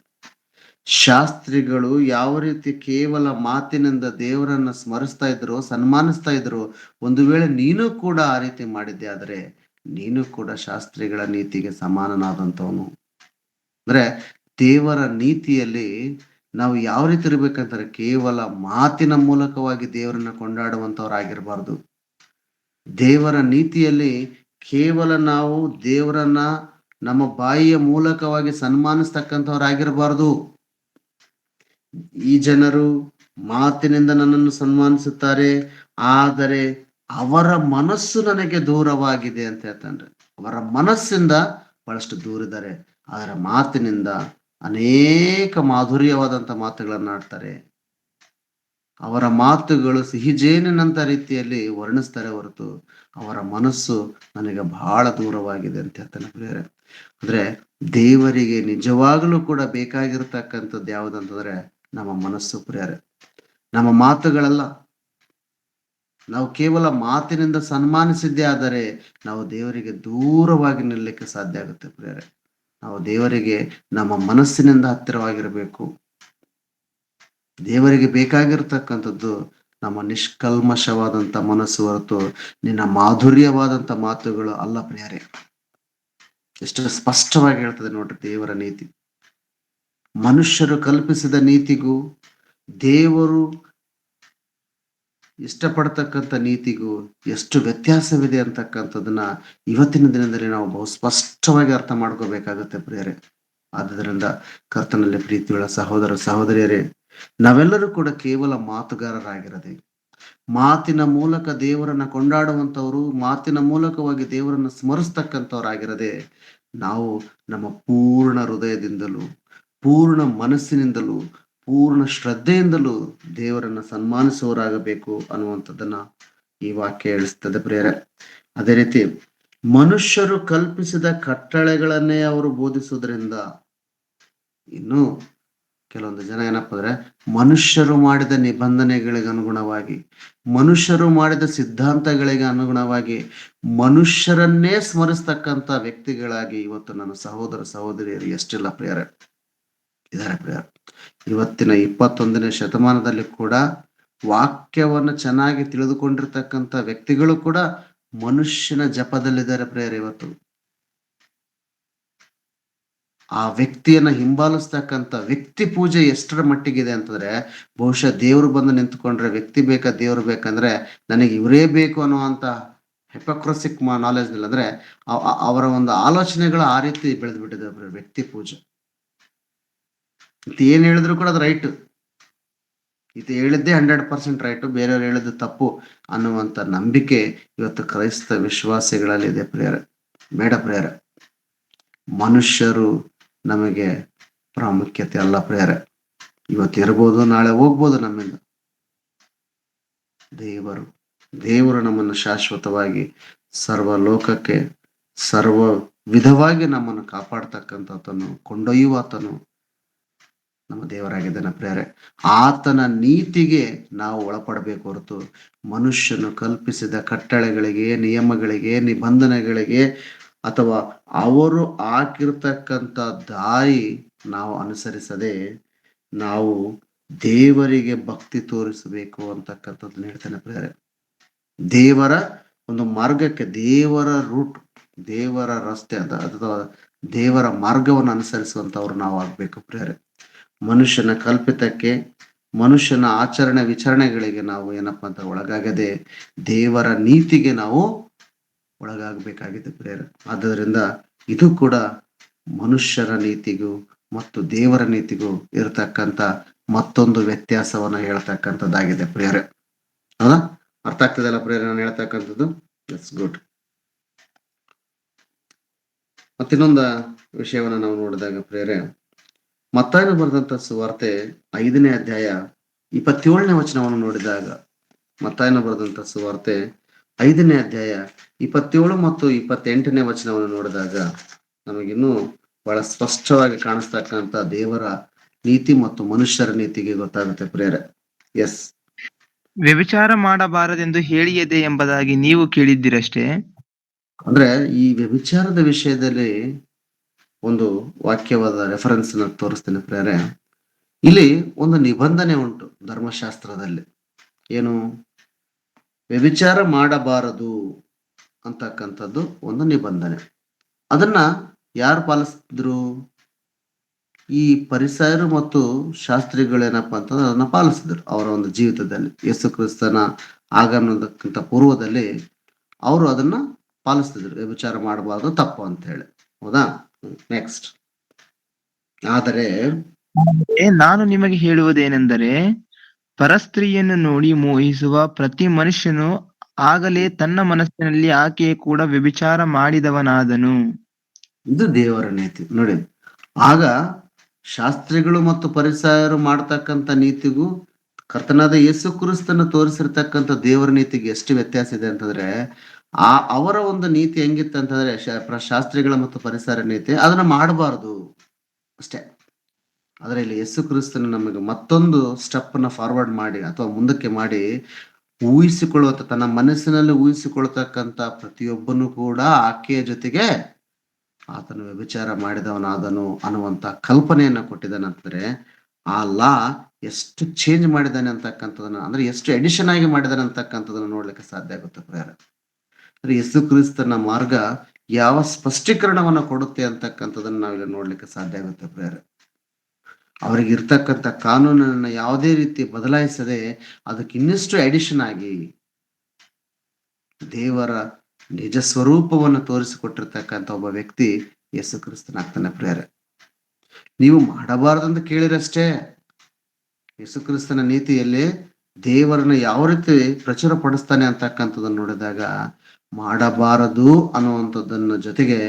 ಶಾಸ್ತ್ರಿಗಳು ಯಾವ ರೀತಿ ಕೇವಲ ಮಾತಿನಿಂದ ದೇವರನ್ನ ಸ್ಮರಿಸ್ತಾ ಇದ್ರು, ಸನ್ಮಾನಿಸ್ತಾ ಇದ್ರು, ಒಂದು ವೇಳೆ ನೀನು ಕೂಡ ಆ ರೀತಿ ಮಾಡಿದ್ದೆ ಆದ್ರೆ ನೀನು ಕೂಡ ಶಾಸ್ತ್ರಿಗಳ ನೀತಿಗೆ ಸಮಾನನಾದಂಥವನು. ಅಂದ್ರೆ ದೇವರ ನೀತಿಯಲ್ಲಿ ನಾವು ಯಾವ ರೀತಿ ಇರ್ಬೇಕಂತಾರೆ, ಕೇವಲ ಮಾತಿನ ಮೂಲಕವಾಗಿ ದೇವರನ್ನ ಕೊಂಡಾಡುವಂತವರಾಗಿರ್ಬಾರ್ದು. ದೇವರ ನೀತಿಯಲ್ಲಿ ಕೇವಲ ನಾವು ದೇವರನ್ನ ನಮ್ಮ ಬಾಯಿಯ ಮೂಲಕವಾಗಿ ಸನ್ಮಾನಿಸ್ತಕ್ಕಂಥವರಾಗಿರ್ಬಾರ್ದು. ಈ ಜನರು ಮಾತಿನಿಂದ ನನ್ನನ್ನು ಸನ್ಮಾನಿಸುತ್ತಾರೆ, ಆದರೆ ಅವರ ಮನಸ್ಸು ನನಗೆ ದೂರವಾಗಿದೆ ಅಂತ ಹೇಳ್ತಾನೆ. ಅವರ ಮನಸ್ಸಿಂದ ಬಹಳಷ್ಟು ದೂರಿದ್ದಾರೆ, ಅದರ ಮಾತಿನಿಂದ ಅನೇಕ ಮಾಧುರ್ಯವಾದಂತ ಮಾತುಗಳನ್ನ ಆಡ್ತಾರೆ. ಅವರ ಮಾತುಗಳು ಸಿಹಿಜೇನಿನಂತ ರೀತಿಯಲ್ಲಿ ವರ್ಣಿಸ್ತಾರೆ ಹೊರತು ಅವರ ಮನಸ್ಸು ನನಗೆ ಬಹಳ ದೂರವಾಗಿದೆ ಅಂತ ಹೇಳ್ತಾನೆ ಪ್ರಿಯರೇ. ಅಂದ್ರೆ ದೇವರಿಗೆ ನಿಜವಾಗಲೂ ಕೂಡ ಬೇಕಾಗಿರ್ತಕ್ಕಂಥದ್ದು ಯಾವುದಂತಂದ್ರೆ ನಮ್ಮ ಮನಸ್ಸು ಪ್ರಿಯರೇ, ನಮ್ಮ ಮಾತುಗಳಲ್ಲ. ನಾವು ಕೇವಲ ಮಾತಿನಿಂದ ಸನ್ಮಾನಿಸಿದ್ದೇ ಆದರೆ ನಾವು ದೇವರಿಗೆ ದೂರವಾಗಿ ನಿಲ್ಲಕ್ಕೆ ಸಾಧ್ಯ ಆಗುತ್ತೆ ಪ್ರಿಯರೇ. ನಾವು ದೇವರಿಗೆ ನಮ್ಮ ಮನಸ್ಸಿನಿಂದ ಹತ್ತಿರವಾಗಿರಬೇಕು. ದೇವರಿಗೆ ಬೇಕಾಗಿರ್ತಕ್ಕಂಥದ್ದು ನಮ್ಮ ನಿಷ್ಕಲ್ಮಶವಾದಂತ ಮನಸ್ಸು ಹೊರತು ನಿನ್ನ ಮಾಧುರ್ಯವಾದಂತ ಮಾತುಗಳು ಅಲ್ಲ ಪ್ರಿಯರೇ. ಎಷ್ಟು ಸ್ಪಷ್ಟವಾಗಿ ಹೇಳ್ತದೆ ನೋಡ್ರಿ ದೇವರ ನೀತಿ. ಮನುಷ್ಯರು ಕಲ್ಪಿಸಿದ ನೀತಿಗೂ ದೇವರು ಇಷ್ಟಪಡ್ತಕ್ಕಂಥ ನೀತಿಗೂ ಎಷ್ಟು ವ್ಯತ್ಯಾಸವಿದೆ ಅಂತಕ್ಕಂಥದನ್ನ ಇವತ್ತಿನ ದಿನದಲ್ಲಿ ನಾವು ಬಹು ಸ್ಪಷ್ಟವಾಗಿ ಅರ್ಥ ಮಾಡ್ಕೋಬೇಕಾಗುತ್ತೆ ಪ್ರಿಯರೇ. ಆದ್ದರಿಂದ ಕರ್ತನಲ್ಲಿ ಪ್ರೀತಿಯುಳ್ಳ ಸಹೋದರ ಸಹೋದರಿಯರೇ, ನಾವೆಲ್ಲರೂ ಕೂಡ ಕೇವಲ ಮಾತುಗಾರರಾಗಿರದೆ ಮಾತಿನ ಮೂಲಕ ದೇವರನ್ನ ಕೊಂಡಾಡುವಂಥವ್ರು, ಮಾತಿನ ಮೂಲಕವಾಗಿ ದೇವರನ್ನ ಸ್ಮರಿಸ್ತಕ್ಕಂಥವ್ರಾಗಿರದೆ ನಾವು ನಮ್ಮ ಪೂರ್ಣ ಹೃದಯದಿಂದಲೂ ಪೂರ್ಣ ಮನಸ್ಸಿನಿಂದಲೂ ಪೂರ್ಣ ಶ್ರದ್ಧೆಯಿಂದಲೂ ದೇವರನ್ನ ಸನ್ಮಾನಿಸುವವರಾಗಬೇಕು ಅನ್ನುವಂಥದ್ದನ್ನ ಈ ವಾಕ್ಯ ಹೇಳಿಸ್ತದೆ ಪ್ರಿಯರೇ. ಅದೇ ರೀತಿ ಮನುಷ್ಯರು ಕಲ್ಪಿಸಿದ ಕಟ್ಟಳೆಗಳನ್ನೇ ಅವರು ಬೋಧಿಸುವುದರಿಂದ, ಇನ್ನು ಕೆಲವೊಂದು ಜನ ಏನಪ್ಪ ಅಂದ್ರೆ ಮನುಷ್ಯರು ಮಾಡಿದ ನಿಬಂಧನೆಗಳಿಗೆ ಅನುಗುಣವಾಗಿ, ಮನುಷ್ಯರು ಮಾಡಿದ ಸಿದ್ಧಾಂತಗಳಿಗೆ ಅನುಗುಣವಾಗಿ ಮನುಷ್ಯರನ್ನೇ ಸ್ಮರಿಸ್ತಕ್ಕಂಥ ವ್ಯಕ್ತಿಗಳಾಗಿ ಇವತ್ತು ನನ್ನ ಸಹೋದರ ಸಹೋದರಿಯರು ಎಷ್ಟಿಲ್ಲ ಪ್ರಿಯರೇ ಇದ್ದಾರೆ ಪ್ರಿಯರ. ಇವತ್ತಿನ 21ನೇ ಶತಮಾನದಲ್ಲಿ ಕೂಡ ವಾಕ್ಯವನ್ನು ಚೆನ್ನಾಗಿ ತಿಳಿದುಕೊಂಡಿರ್ತಕ್ಕಂಥ ವ್ಯಕ್ತಿಗಳು ಕೂಡ ಮನುಷ್ಯನ ಜಪದಲ್ಲಿದ್ದಾರೆ ಪ್ರಿಯರೇ. ಇವತ್ತು ಆ ವ್ಯಕ್ತಿಯನ್ನ ಹಿಂಬಾಲಿಸ್ತಕ್ಕಂಥ ವ್ಯಕ್ತಿ ಪೂಜೆ ಎಷ್ಟರ ಮಟ್ಟಿಗಿದೆ ಅಂತಂದ್ರೆ, ಬಹುಶಃ ದೇವ್ರು ಬಂದು ನಿಂತ್ಕೊಂಡ್ರೆ ವ್ಯಕ್ತಿ ಬೇಕಾ ದೇವ್ರು ಬೇಕಂದ್ರೆ ನನಗೆ ಇವರೇ ಬೇಕು ಅನ್ನುವಂತ ಹೆಪಕ್ರಸಿಕ್ ನಾಲೆಜ್ ಇಲ್ಲ. ಅಂದ್ರೆ ಅವರ ಒಂದು ಆಲೋಚನೆಗಳು ಆ ರೀತಿ ಬೆಳೆದು ಬಿಟ್ಟಿದೆ ವ್ಯಕ್ತಿ ಪೂಜೆ. ಏನ್ ಹೇಳಿದ್ರು ಕೂಡ ಅದು ರೈಟ್, ಇದು ಹೇಳಿದ್ದೇ 100% ರೈಟು, ಬೇರೆಯವ್ರು ಹೇಳಿದ್ದು ತಪ್ಪು ಅನ್ನುವಂತ ನಂಬಿಕೆ ಇವತ್ತು ಕ್ರೈಸ್ತ ವಿಶ್ವಾಸಿಗಳಲ್ಲಿ ಇದೆ ಪ್ರಿಯರೇ. ಬೇಡ ಪ್ರಿಯರೇ, ಮನುಷ್ಯರು ನಮಗೆ ಪ್ರಾಮುಖ್ಯತೆ ಅಲ್ಲ ಪ್ರಿಯರೇ. ಇವತ್ತು ಇರ್ಬೋದು, ನಾಳೆ ಹೋಗ್ಬೋದು ನಮ್ಮಿಂದ. ದೇವರು ನಮ್ಮನ್ನು ಶಾಶ್ವತವಾಗಿ ಸರ್ವ ಲೋಕಕ್ಕೆ ಸರ್ವ ವಿಧವಾಗಿ ನಮ್ಮನ್ನು ಕಾಪಾಡ್ತಕ್ಕಂಥತನು, ಕೊಂಡೊಯ್ಯುವಾತನು, ನಮ್ಮ ದೇವರಾಗಿದ್ದಾನೆ ಪ್ರಿಯರೇ. ಆತನ ನೀತಿಗೆ ನಾವು ಒಳಪಡಬೇಕು ಹೊರತು ಮನುಷ್ಯನು ಕಲ್ಪಿಸಿದ ಕಟ್ಟಳೆಗಳಿಗೆ, ನಿಯಮಗಳಿಗೆ, ನಿಬಂಧನೆಗಳಿಗೆ ಅಥವಾ ಅವರು ಹಾಕಿರ್ತಕ್ಕಂಥ ದಾರಿ ನಾವು ಅನುಸರಿಸದೆ ನಾವು ದೇವರಿಗೆ ಭಕ್ತಿ ತೋರಿಸಬೇಕು ಅಂತಕ್ಕಂಥದ್ದನ್ನ ಹೇಳ್ತಾನೆ ಪ್ರಿಯರೇ. ದೇವರ ಒಂದು ಮಾರ್ಗಕ್ಕೆ, ದೇವರ ರೂಟ್, ದೇವರ ರಸ್ತೆ ಅಥವಾ ದೇವರ ಮಾರ್ಗವನ್ನು ಅನುಸರಿಸುವಂತವ್ರು ನಾವು ಆಗ್ಬೇಕು ಪ್ರಿಯರೇ. ಮನುಷ್ಯನ ಕಲ್ಪಿತಕ್ಕೆ, ಮನುಷ್ಯನ ಆಚರಣೆ ವಿಚಾರಣೆಗಳಿಗೆ ನಾವು ಏನಪ್ಪಾ ಅಂತ ಒಳಗಾಗದೆ ದೇವರ ನೀತಿಗೆ ನಾವು ಒಳಗಾಗಬೇಕಾಗಿದೆ ಪ್ರಿಯರೇ. ಆದ್ದರಿಂದ ಇದು ಕೂಡ ಮನುಷ್ಯರ ನೀತಿಗೂ ಮತ್ತು ದೇವರ ನೀತಿಗೂ ಇರತಕ್ಕಂತ ಮತ್ತೊಂದು ವ್ಯತ್ಯಾಸವನ್ನ ಹೇಳ್ತಕ್ಕಂಥದ್ದಾಗಿದೆ ಪ್ರಿಯರೇ. ಹೌದಾ? ಅರ್ಥ ಆಗ್ತದಲ್ಲ ಪ್ರಿಯರೇ ನಾನು ಹೇಳ್ತಕ್ಕಂಥದ್ದು? It's good. ಮತ್ತಿನ್ನೊಂದು ವಿಷಯವನ್ನ ನಾವು ನೋಡಿದಾಗ ಪ್ರಿಯರೇ, ಮತ್ತಾಯನು ಬರೆದಂತ ಸುವಾರ್ತೆ 5ನೇ ಅಧ್ಯಾಯ 27ನೇ ವಚನವನ್ನು ನೋಡಿದಾಗ, ಮತ್ತಾಯನು ಬರೆದಂತ ಸುವಾರ್ತೆ 5ನೇ ಅಧ್ಯಾಯ 27 ಮತ್ತು 28ನೇ ವಚನವನ್ನು ನೋಡಿದಾಗ ನಮಗಿನ್ನೂ ಬಹಳ ಸ್ಪಷ್ಟವಾಗಿ ಕಾಣಿಸ್ತಕ್ಕಂಥ ದೇವರ ನೀತಿ ಮತ್ತು ಮನುಷ್ಯರ ನೀತಿಗೆ ಗೊತ್ತಾಗುತ್ತೆ ಪ್ರಿಯರೇ. ಎಸ್. ವ್ಯಭಿಚಾರ ಮಾಡಬಾರದೆಂದು ಹೇಳಿಯದೆ ಎಂಬುದಾಗಿ ನೀವು ಕೇಳಿದ್ದೀರಷ್ಟೇ. ಅಂದ್ರೆ ಈ ವ್ಯಭಿಚಾರದ ವಿಷಯದಲ್ಲಿ ಒಂದು ವಾಕ್ಯವಾದ ರೆಫರೆನ್ಸ್ ನ ತೋರಿಸ್ತೇನೆ ಪ್ರಿಯರೇ. ಇಲ್ಲಿ ಒಂದು ನಿಬಂಧನೆ ಉಂಟು ಧರ್ಮಶಾಸ್ತ್ರದಲ್ಲಿ. ಏನು? ವ್ಯಭಿಚಾರ ಮಾಡಬಾರದು ಅಂತಕ್ಕಂಥದ್ದು ಒಂದು ನಿಬಂಧನೆ. ಅದನ್ನ ಯಾರು ಪಾಲಿಸಿದ್ರು? ಈ ಪರಿಸಯರು ಮತ್ತು ಶಾಸ್ತ್ರಿಗಳೇನಪ್ಪ ಅಂತಂದ್ರೆ ಅದನ್ನ ಪಾಲಿಸಿದ್ರು ಅವರ ಒಂದು ಜೀವಿತದಲ್ಲಿ. ಯೇಸು ಕ್ರಿಸ್ತನ ಆಗಮನಕ್ಕಿಂತ ಪೂರ್ವದಲ್ಲಿ ಅವರು ಅದನ್ನ ಪಾಲಿಸ್ತಿದ್ರು. ವ್ಯಭಿಚಾರ ಮಾಡಬಾರದು, ತಪ್ಪು ಅಂತ ಹೇಳಿ. ಹೌದಾ? ನೆಕ್ಸ್ಟ್. ಆದರೆ ನಾನು ನಿಮಗೆ ಹೇಳುವುದೇನೆಂದರೆ, ಪರಸ್ತ್ರೀಯನ್ನು ನೋಡಿ ಮೋಹಿಸುವ ಪ್ರತಿ ಮನುಷ್ಯನು ಆಗಲೇ ತನ್ನ ಮನಸ್ಸಿನಲ್ಲಿ ಆಕೆಯ ಕೂಡ ವ್ಯಭಿಚಾರ ಮಾಡಿದವನಾದನು. ಇದು ದೇವರ ನೀತಿ ನೋಡಿ. ಆಗ ಶಾಸ್ತ್ರಿಗಳು ಮತ್ತು ಪರಿಸಯರು ಮಾಡ್ತಕ್ಕಂಥ ನೀತಿಗೂ ಕರ್ತನಾದ ಯೇಸು ಕ್ರಿಸ್ತನ ತೋರಿಸಿರ್ತಕ್ಕಂಥ ದೇವರ ನೀತಿಗೆ ಎಷ್ಟು ವ್ಯತ್ಯಾಸ ಇದೆ ಅಂತಂದ್ರೆ, ಅವರ ಒಂದು ನೀತಿ ಹೆಂಗಿತ್ತು ಅಂತಂದ್ರೆ, ಶಾಸ್ತ್ರಿಗಳ ಮತ್ತು ಪರಿಸರ ನೀತಿ ಅದನ್ನ ಮಾಡಬಾರದು ಅಷ್ಟೇ. ಆದ್ರೆ ಇಲ್ಲಿ ಯೇಸು ಕ್ರಿಸ್ತನ ನಮಗೆ ಮತ್ತೊಂದು ಸ್ಟೆಪ್ ನ ಫಾರ್ವರ್ಡ್ ಮಾಡಿ ಅಥವಾ ಮುಂದಕ್ಕೆ ಮಾಡಿ ಊಹಿಸಿಕೊಳ್ಳುವಂತ, ತನ್ನ ಮನಸ್ಸಿನಲ್ಲಿ ಊಹಿಸಿಕೊಳ್ತಕ್ಕಂಥ ಪ್ರತಿಯೊಬ್ಬನು ಕೂಡ ಆಕೆಯ ಜೊತೆಗೆ ಆತನು ವ್ಯಭಿಚಾರ ಮಾಡಿದವನಾದನು ಅನ್ನುವಂತ ಕಲ್ಪನೆಯನ್ನ ಕೊಟ್ಟಿದ್ದಾನಂತಂದ್ರೆ, ಆ ಲಾ ಎಷ್ಟು ಚೇಂಜ್ ಮಾಡಿದ್ದಾನೆ ಅಂತಕ್ಕಂಥದನ್ನ, ಅಂದ್ರೆ ಎಷ್ಟು ಎಡಿಷನ್ ಆಗಿ ಮಾಡಿದಾನೆ ಅಂತಕ್ಕಂಥದನ್ನ ನೋಡ್ಲಿಕ್ಕೆ ಸಾಧ್ಯ ಆಗುತ್ತೆ ಪ್ರಿಯರೇ. ಅಂದ್ರೆ ಯೇಸು ಕ್ರಿಸ್ತನ ಮಾರ್ಗ ಯಾವ ಸ್ಪಷ್ಟೀಕರಣವನ್ನ ಕೊಡುತ್ತೆ ಅಂತಕ್ಕಂಥದನ್ನ ನಾವಿಲ್ಲಿ ನೋಡ್ಲಿಕ್ಕೆ ಸಾಧ್ಯ ಆಗುತ್ತೆ ಪ್ರಿಯರೇ. ಅವರಿಗೆ ಇರ್ತಕ್ಕಂಥ ಕಾನೂನನ್ನ ಯಾವುದೇ ರೀತಿ ಬದಲಾಯಿಸದೆ ಅದಕ್ಕೆ ಇನ್ನಷ್ಟು ಎಡಿಷನ್ ಆಗಿ ದೇವರ ನಿಜ ಸ್ವರೂಪವನ್ನು ತೋರಿಸಿಕೊಟ್ಟಿರ್ತಕ್ಕಂಥ ಒಬ್ಬ ವ್ಯಕ್ತಿ ಯೇಸು ಕ್ರಿಸ್ತನಾಗ್ತಾನೆ ಪ್ರಿಯರೇ. ನೀವು ಮಾಡಬಾರದಂತ ಕೇಳಿರಷ್ಟೇ. ಯೇಸು ಕ್ರಿಸ್ತನ ನೀತಿಯಲ್ಲಿ ದೇವರನ್ನ ಯಾವ ರೀತಿ ಪ್ರಚುರ ಪಡಿಸ್ತಾನೆ ಅಂತಕ್ಕಂಥದ್ದನ್ನು ನೋಡಿದಾಗ, ಮಾಡಬಾರದು ಅನ್ನುವಂಥದ್ದನ್ನ ಜೊತೆಗೆ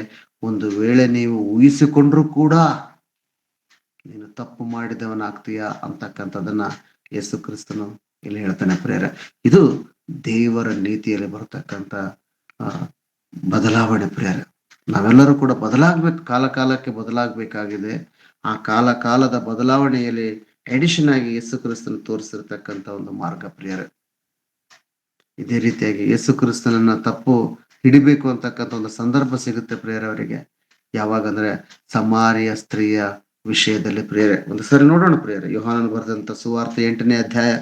ಒಂದು ವೇಳೆ ನೀವು ಊಹಿಸಿಕೊಂಡ್ರು ಕೂಡ ನೀನು ತಪ್ಪು ಮಾಡಿದವನಾಗ್ತೀಯ ಅಂತಕ್ಕಂಥದ್ದನ್ನ ಯೇಸು ಕ್ರಿಸ್ತನು ಇಲ್ಲಿ ಹೇಳ್ತಾನೆ ಪ್ರಿಯರೇ. ಇದು ದೇವರ ನೀತಿಯಲ್ಲಿ ಬರತಕ್ಕಂಥ ಬದಲಾವಣೆ ಪ್ರಿಯರೇ. ನಾವೆಲ್ಲರೂ ಕೂಡ ಬದಲಾಗ್ಬೇಕು, ಕಾಲ ಕಾಲಕ್ಕೆ ಬದಲಾಗಬೇಕಾಗಿದೆ. ಆ ಕಾಲದ ಬದಲಾವಣೆಯಲ್ಲಿ ಎಡಿಷನ್ ಆಗಿ ಯೇಸು ಕ್ರಿಸ್ತನ ತೋರಿಸಿರ್ತಕ್ಕಂಥ ಒಂದು ಮಾರ್ಗ ಪ್ರಿಯರೇ. ಇದೇ ರೀತಿಯಾಗಿ ಯೇಸು ಕ್ರಿಸ್ತನನ್ನ ತಪ್ಪು ಹಿಡಿಬೇಕು ಅಂತಕ್ಕಂಥ ಒಂದು ಸಂದರ್ಭ ಸಿಗುತ್ತೆ ಪ್ರಿಯರವರಿಗೆ. ಯಾವಾಗಂದ್ರೆ ಸಮಾರಿಯ ಸ್ತ್ರೀಯ ವಿಷಯದಲ್ಲಿ ಪ್ರಿಯರೇ. ಒಂದು ಸರಿ ನೋಡೋಣ ಪ್ರಿಯರೇ, ಯೋಹಾನನು ಬರೆದಂತ ಸುವಾರ್ತೆ 8ನೇ ಅಧ್ಯಾಯ,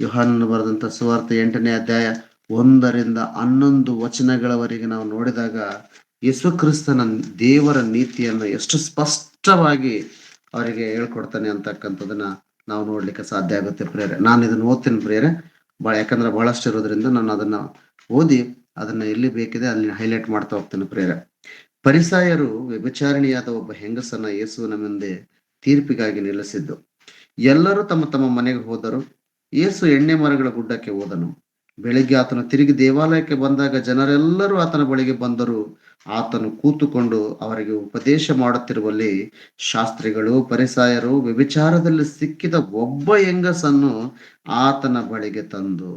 ಯೋಹಾನನು ಬರೆದಂತ ಸುವಾರ್ತೆ 8ನೇ ಅಧ್ಯಾಯ 1ರಿಂದ 11 ವಚನಗಳವರೆಗೆ ನಾವು ನೋಡಿದಾಗ ಯೇಸು ಕ್ರಿಸ್ತನ ದೇವರ ನೀತಿಯನ್ನು ಎಷ್ಟು ಸ್ಪಷ್ಟವಾಗಿ ಅವರಿಗೆ ಹೇಳ್ಕೊಡ್ತಾನೆ ಅಂತಕ್ಕಂಥದನ್ನ ನಾವು ನೋಡ್ಲಿಕ್ಕೆ ಸಾಧ್ಯ ಆಗುತ್ತೆ ಪ್ರಿಯರೇ. ನಾನು ಇದನ್ನ ಓದ್ತೀನಿ ಪ್ರಿಯರೇ, ಯಾಕಂದ್ರೆ ಬಹಳಷ್ಟು ಇರೋದ್ರಿಂದ ನಾನು ಅದನ್ನ ಓದಿ ಅದನ್ನ ಎಲ್ಲಿ ಬೇಕಿದೆ ಅಲ್ಲಿ ಹೈಲೈಟ್ ಮಾಡ್ತಾ ಹೋಗ್ತೇನೆ ಪ್ರಿಯರೇ. ಪರಿಸಾಯರು ವ್ಯಭಿಚಾರಿಣಿಯಾದ ಒಬ್ಬ ಹೆಂಗಸನ್ನ ಯೇಸುವಿನ ಮುಂದೆ ತೀರ್ಪಿಗಾಗಿ ನಿಲ್ಲಿಸಿದ್ದು. ಎಲ್ಲರೂ ತಮ್ಮ ತಮ್ಮ ಮನೆಗೆ ಹೋದರು. ಯೇಸು ಎಣ್ಣೆ ಮರಗಳ ಗುಡ್ಡಕ್ಕೆ ಹೋದನು. ಬೆಳಿಗ್ಗೆ ಆತನು ತಿರುಗಿ ದೇವಾಲಯಕ್ಕೆ ಬಂದಾಗ ಜನರೆಲ್ಲರೂ ಆತನ ಬಳಿಗೆ ಬಂದರು. ಆತನು ಕೂತುಕೊಂಡು ಅವರಿಗೆ ಉಪದೇಶ ಮಾಡುತ್ತಿರುವಲ್ಲಿ ಶಾಸ್ತ್ರಿಗಳು ಪರಿಸಾಯರು ವ್ಯಭಿಚಾರದಲ್ಲಿ ಸಿಕ್ಕಿದ ಒಬ್ಬ ಹೆಂಗಸನ್ನು ಆತನ ಬಳಿಗೆ ತಂದು,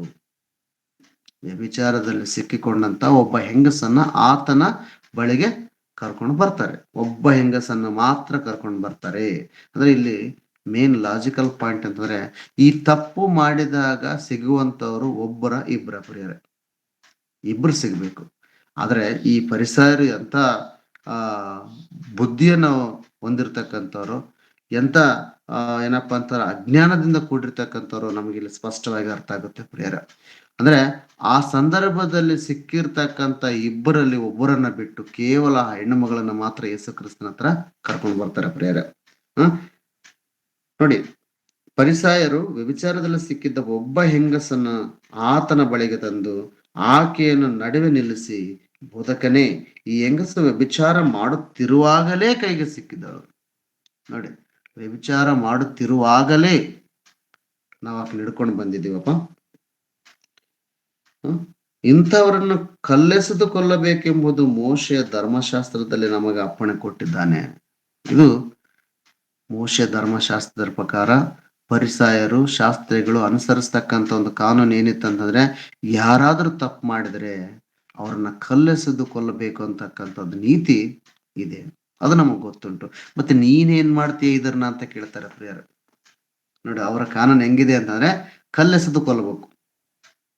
ವ್ಯಭಿಚಾರದಲ್ಲಿ ಸಿಕ್ಕಿಕೊಂಡಂತ ಒಬ್ಬ ಹೆಂಗಸನ್ನ ಆತನ ಬಳಿಗೆ ಕರ್ಕೊಂಡು ಬರ್ತಾರೆ. ಒಬ್ಬ ಹೆಂಗಸನ್ನ ಮಾತ್ರ ಕರ್ಕೊಂಡು ಬರ್ತಾರೆ. ಅಂದ್ರೆ ಇಲ್ಲಿ ಮೇನ್ ಲಾಜಿಕಲ್ ಪಾಯಿಂಟ್ ಅಂತಂದ್ರೆ ಈ ತಪ್ಪು ಮಾಡಿದಾಗ ಸಿಗುವಂತವ್ರು ಒಬ್ಬರ ಇಬ್ಬರ ಪ್ರಿಯರೇ, ಇಬ್ರು ಸಿಗ್ಬೇಕು. ಆದ್ರೆ ಈ ಪರಿಸರ ಅಂತ ಆ ಬುದ್ಧಿಯನ್ನು ಹೊಂದಿರತಕ್ಕಂಥವ್ರು, ಎಂತ ಏನಪ್ಪಾ ಅಂತಾರ ಅಜ್ಞಾನದಿಂದ ಕೂಡಿರ್ತಕ್ಕಂಥವ್ರು ನಮಗಿಲ್ಲಿ ಸ್ಪಷ್ಟವಾಗಿ ಅರ್ಥ ಆಗುತ್ತೆ ಪ್ರಿಯರ. ಅಂದ್ರೆ ಆ ಸಂದರ್ಭದಲ್ಲಿ ಸಿಕ್ಕಿರ್ತಕ್ಕಂಥ ಇಬ್ಬರಲ್ಲಿ ಒಬ್ಬರನ್ನ ಬಿಟ್ಟು ಕೇವಲ ಆ ಹೆಣ್ಣು ಮಗಳನ್ನ ಮಾತ್ರ ಯೇಸು ಕ್ರಿಸ್ತನ ಹತ್ರ ಕರ್ಕೊಂಡು ಬರ್ತಾರೆ ಪ್ರಿಯರ. ನೋಡಿ, ಪರಿಸಾಯರು ವ್ಯಭಿಚಾರದಲ್ಲಿ ಸಿಕ್ಕಿದ್ದ ಒಬ್ಬ ಹೆಂಗಸನ್ನ ಆತನ ಬಳಿಗೆ ತಂದು ಆಕೆಯನ್ನು ನಡುವೆ ನಿಲ್ಲಿಸಿ, ಬೋಧಕನೇ, ಈ ಹೆಂಗಸು ವ್ಯಭಿಚಾರ ಮಾಡುತ್ತಿರುವಾಗಲೇ ಕೈಗೆ ಸಿಕ್ಕಿದಳು. ನೋಡಿ, ವ್ಯಭಿಚಾರ ಮಾಡುತ್ತಿರುವಾಗಲೇ ನಾವು ಆಕೆ ಹಿಡ್ಕೊಂಡು ಬಂದಿದ್ದೀವಪ್ಪ. ಇಂಥವರನ್ನು ಕಲ್ಲೆಸೆದು ಕೊಲ್ಲಬೇಕೆಂಬುದು ಮೋಶೆಯ ಧರ್ಮಶಾಸ್ತ್ರದಲ್ಲಿ ನಮಗೆ ಅಪ್ಪಣೆ ಕೊಟ್ಟಿದ್ದಾನೆ. ಇದು ಮೋಶೆ ಧರ್ಮಶಾಸ್ತ್ರದ ಪ್ರಕಾರ ಪರಿಸಾಯರು ಶಾಸ್ತ್ರಿಗಳು ಅನುಸರಿಸ್ತಕ್ಕಂಥ ಒಂದು ಕಾನೂನು ಏನಿತ್ತಂತಂದ್ರೆ, ಯಾರಾದ್ರೂ ತಪ್ಪು ಮಾಡಿದ್ರೆ ಅವ್ರನ್ನ ಕಲ್ಲೆಸೆದು ಕೊಲ್ಲಬೇಕು ಅಂತಕ್ಕಂಥದ್ದು ನೀತಿ ಇದೆ. ಅದು ನಮಗ್ ಗೊತ್ತುಂಟು. ಮತ್ತೆ ನೀನೇನ್ ಮಾಡ್ತೀಯ ಇದನ್ನ ಅಂತ ಕೇಳ್ತಾರೆ ಪ್ರಿಯರು. ನೋಡಿ, ಅವರ ಕಾನೂನು ಹೆಂಗಿದೆ ಅಂತಂದ್ರೆ ಕಲ್ಲೆಸೆದು ಕೊಲ್ಲಬೇಕು